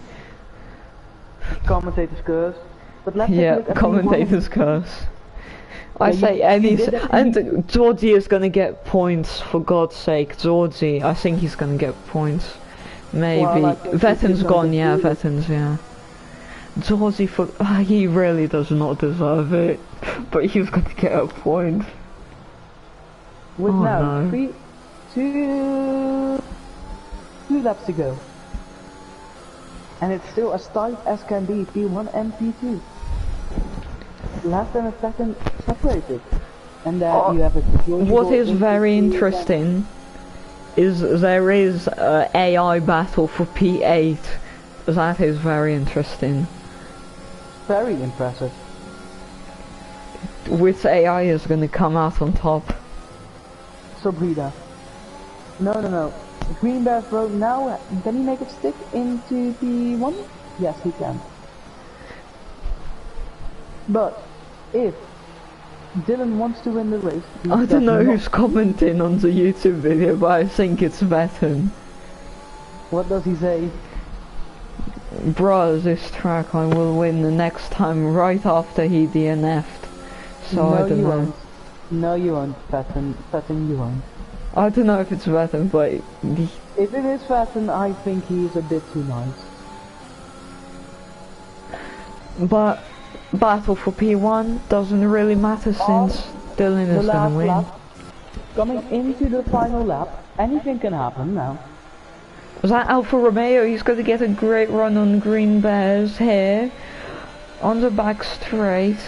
Commentator's curse. But let's take a Yeah, look at commentator's curse. I Yeah, say you any... did it- And Georgie is gonna get points, for God's sake. Georgie, I think he's gonna get points. Maybe. Well, I think Vetten's he's gonna gone, get yeah, food. Vetten's, yeah. Georgie, he really does not deserve it. But he's gonna get a point. With Oh, now no. two laps to go. And it's still as tight as can be, P1 and P2. Less than a second separated. And there you have it. What is very interesting is there is a AI battle for P8. That is very interesting. Very impressive. Which AI is gonna come out on top? Sobrida. No. Green Bear's Road now, can he make it stick into P1? Yes, he can. But, if Dylan wants to win the race, he I does don't know not- who's commenting on the YouTube video, but I think it's Vetten. What does he say? Bruh, this track I will win the next time right after he DNF'd. So I No, don't you know. won't. No, you won't, Fatten, you won't. I don't know if it's Vetten, but If it is Fatten, I think he is a bit too nice. but battle for P1 doesn't really matter since Dylan The is last gonna win. lap, coming into the final lap, anything can happen now. Was that Alfa Romeo? He's going to get a great run on Green Bears here. On the back straight.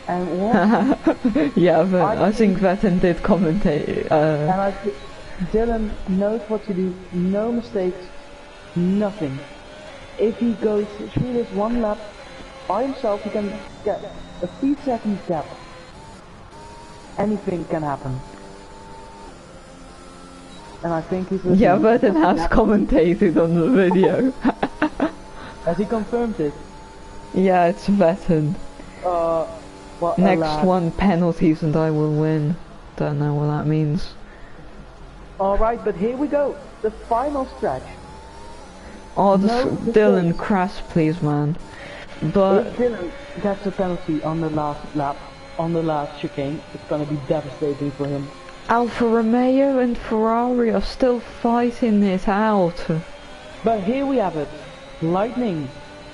And what? Yeah, but I think Vetten did commentate. And Dylan knows what to do. No mistakes. Nothing. If he goes through this one lap by himself, he can get a 3 second gap. Anything can happen. And I think he's listening. Yeah, Vetten has commentated on the video. Has he confirmed it? Yeah, it's Vetten. What a Next lad. one, penalties and I will win. Don't know what that means. Alright, but here we go. The final stretch. Oh, No Dylan, mistakes. crash please, man. But If Dylan gets a penalty on the last lap, on the last chicane, it's gonna be devastating for him. Alfa Romeo and Ferrari are still fighting it out. But here we have it. Lightning,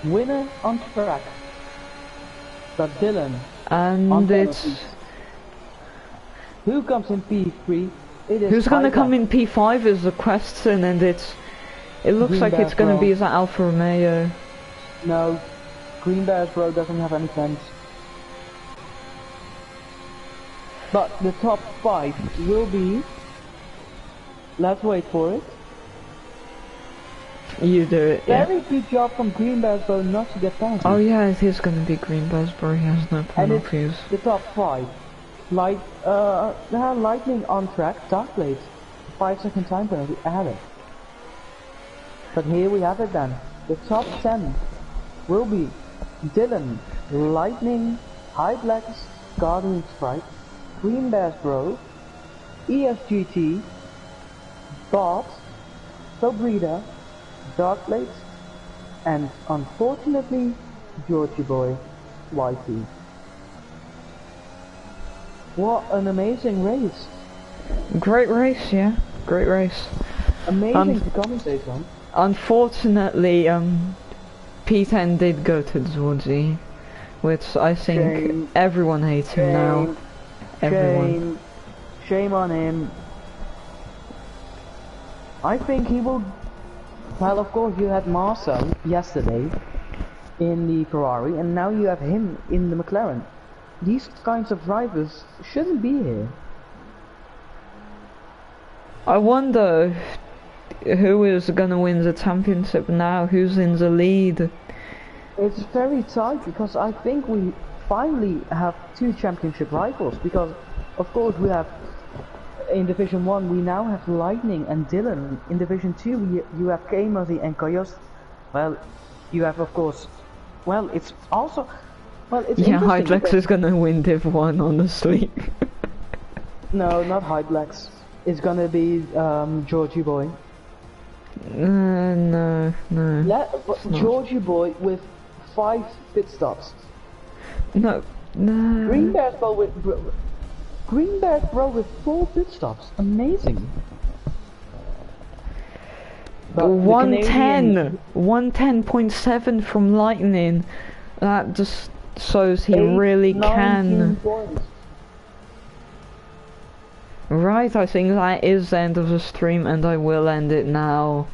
winner on track. But Dylan, on And it's... penalties. Who comes in P3? It is Who's gonna come Isaac. in P5 is the question, and it looks Green like it's Bear's gonna Row. be that Alfa Romeo. No, Green Bear's Road doesn't have any fence. But the top 5 will be... Let's wait for it. You do it, yeah. Very good job from Green Bear's Road not to get penalties. Oh yeah, it is gonna be Green Buzzbury, he has no And penalties. it's the top 5. Lightning on track, Dark Blade. 5 second time penalty added. But here we have it then. The top 10 will be Dylan, Lightning, High Blacks, Guardian Strike, Green Bears Bro, ESGT, Bot, Sobrida, Dark Blades, and unfortunately, Georgie Boy, YT. What an amazing race. Great race, yeah. Great race. Amazing to commentate on. Unfortunately, P10 did go to Georgie, which I think Shame. everyone hates him now. Everyone. Shame on him. I think he will... Well, of course you had Marcel yesterday in the Ferrari, and now you have him in the McLaren. These kinds of drivers shouldn't be here. I wonder who is gonna win the championship now? Who's in the lead? It's very tight because I think we finally have two championship rivals. Because of course we have in Division 1 we now have Lightning and Dylan. In Division 2 you have K-Muzzy and Kayos. Well, you have of course. Well, it's also. Well, it's Yeah, interesting Hydlex because- is gonna win Div 1, honestly. No, not Hydlex. It's gonna be Georgie Boy. No. Yeah, not. Georgie Boy with 5 pit stops. No. Greenberg Bro with 4 pit stops. Amazing. But the 110! 110.7 from Lightning. That just shows he really 19 can. points. Right, I think that is the end of the stream and I will end it now.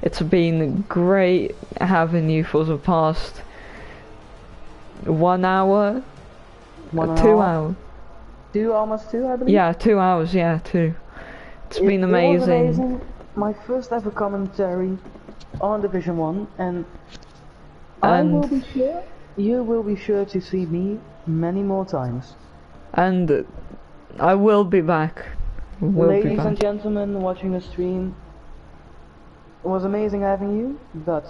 It's been great having you for the past 1 hour? 1 and a 2 half. hours. 2, almost 2, I believe. Yeah, 2 hours, yeah, 2. It's It been was amazing. My first ever commentary on Division 1, and I And- will be sure, you will be sure to see me many more times. And I will be back. Ladies and gentlemen watching the stream, it was amazing having you, but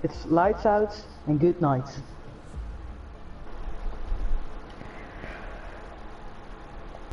it's lights out and good night.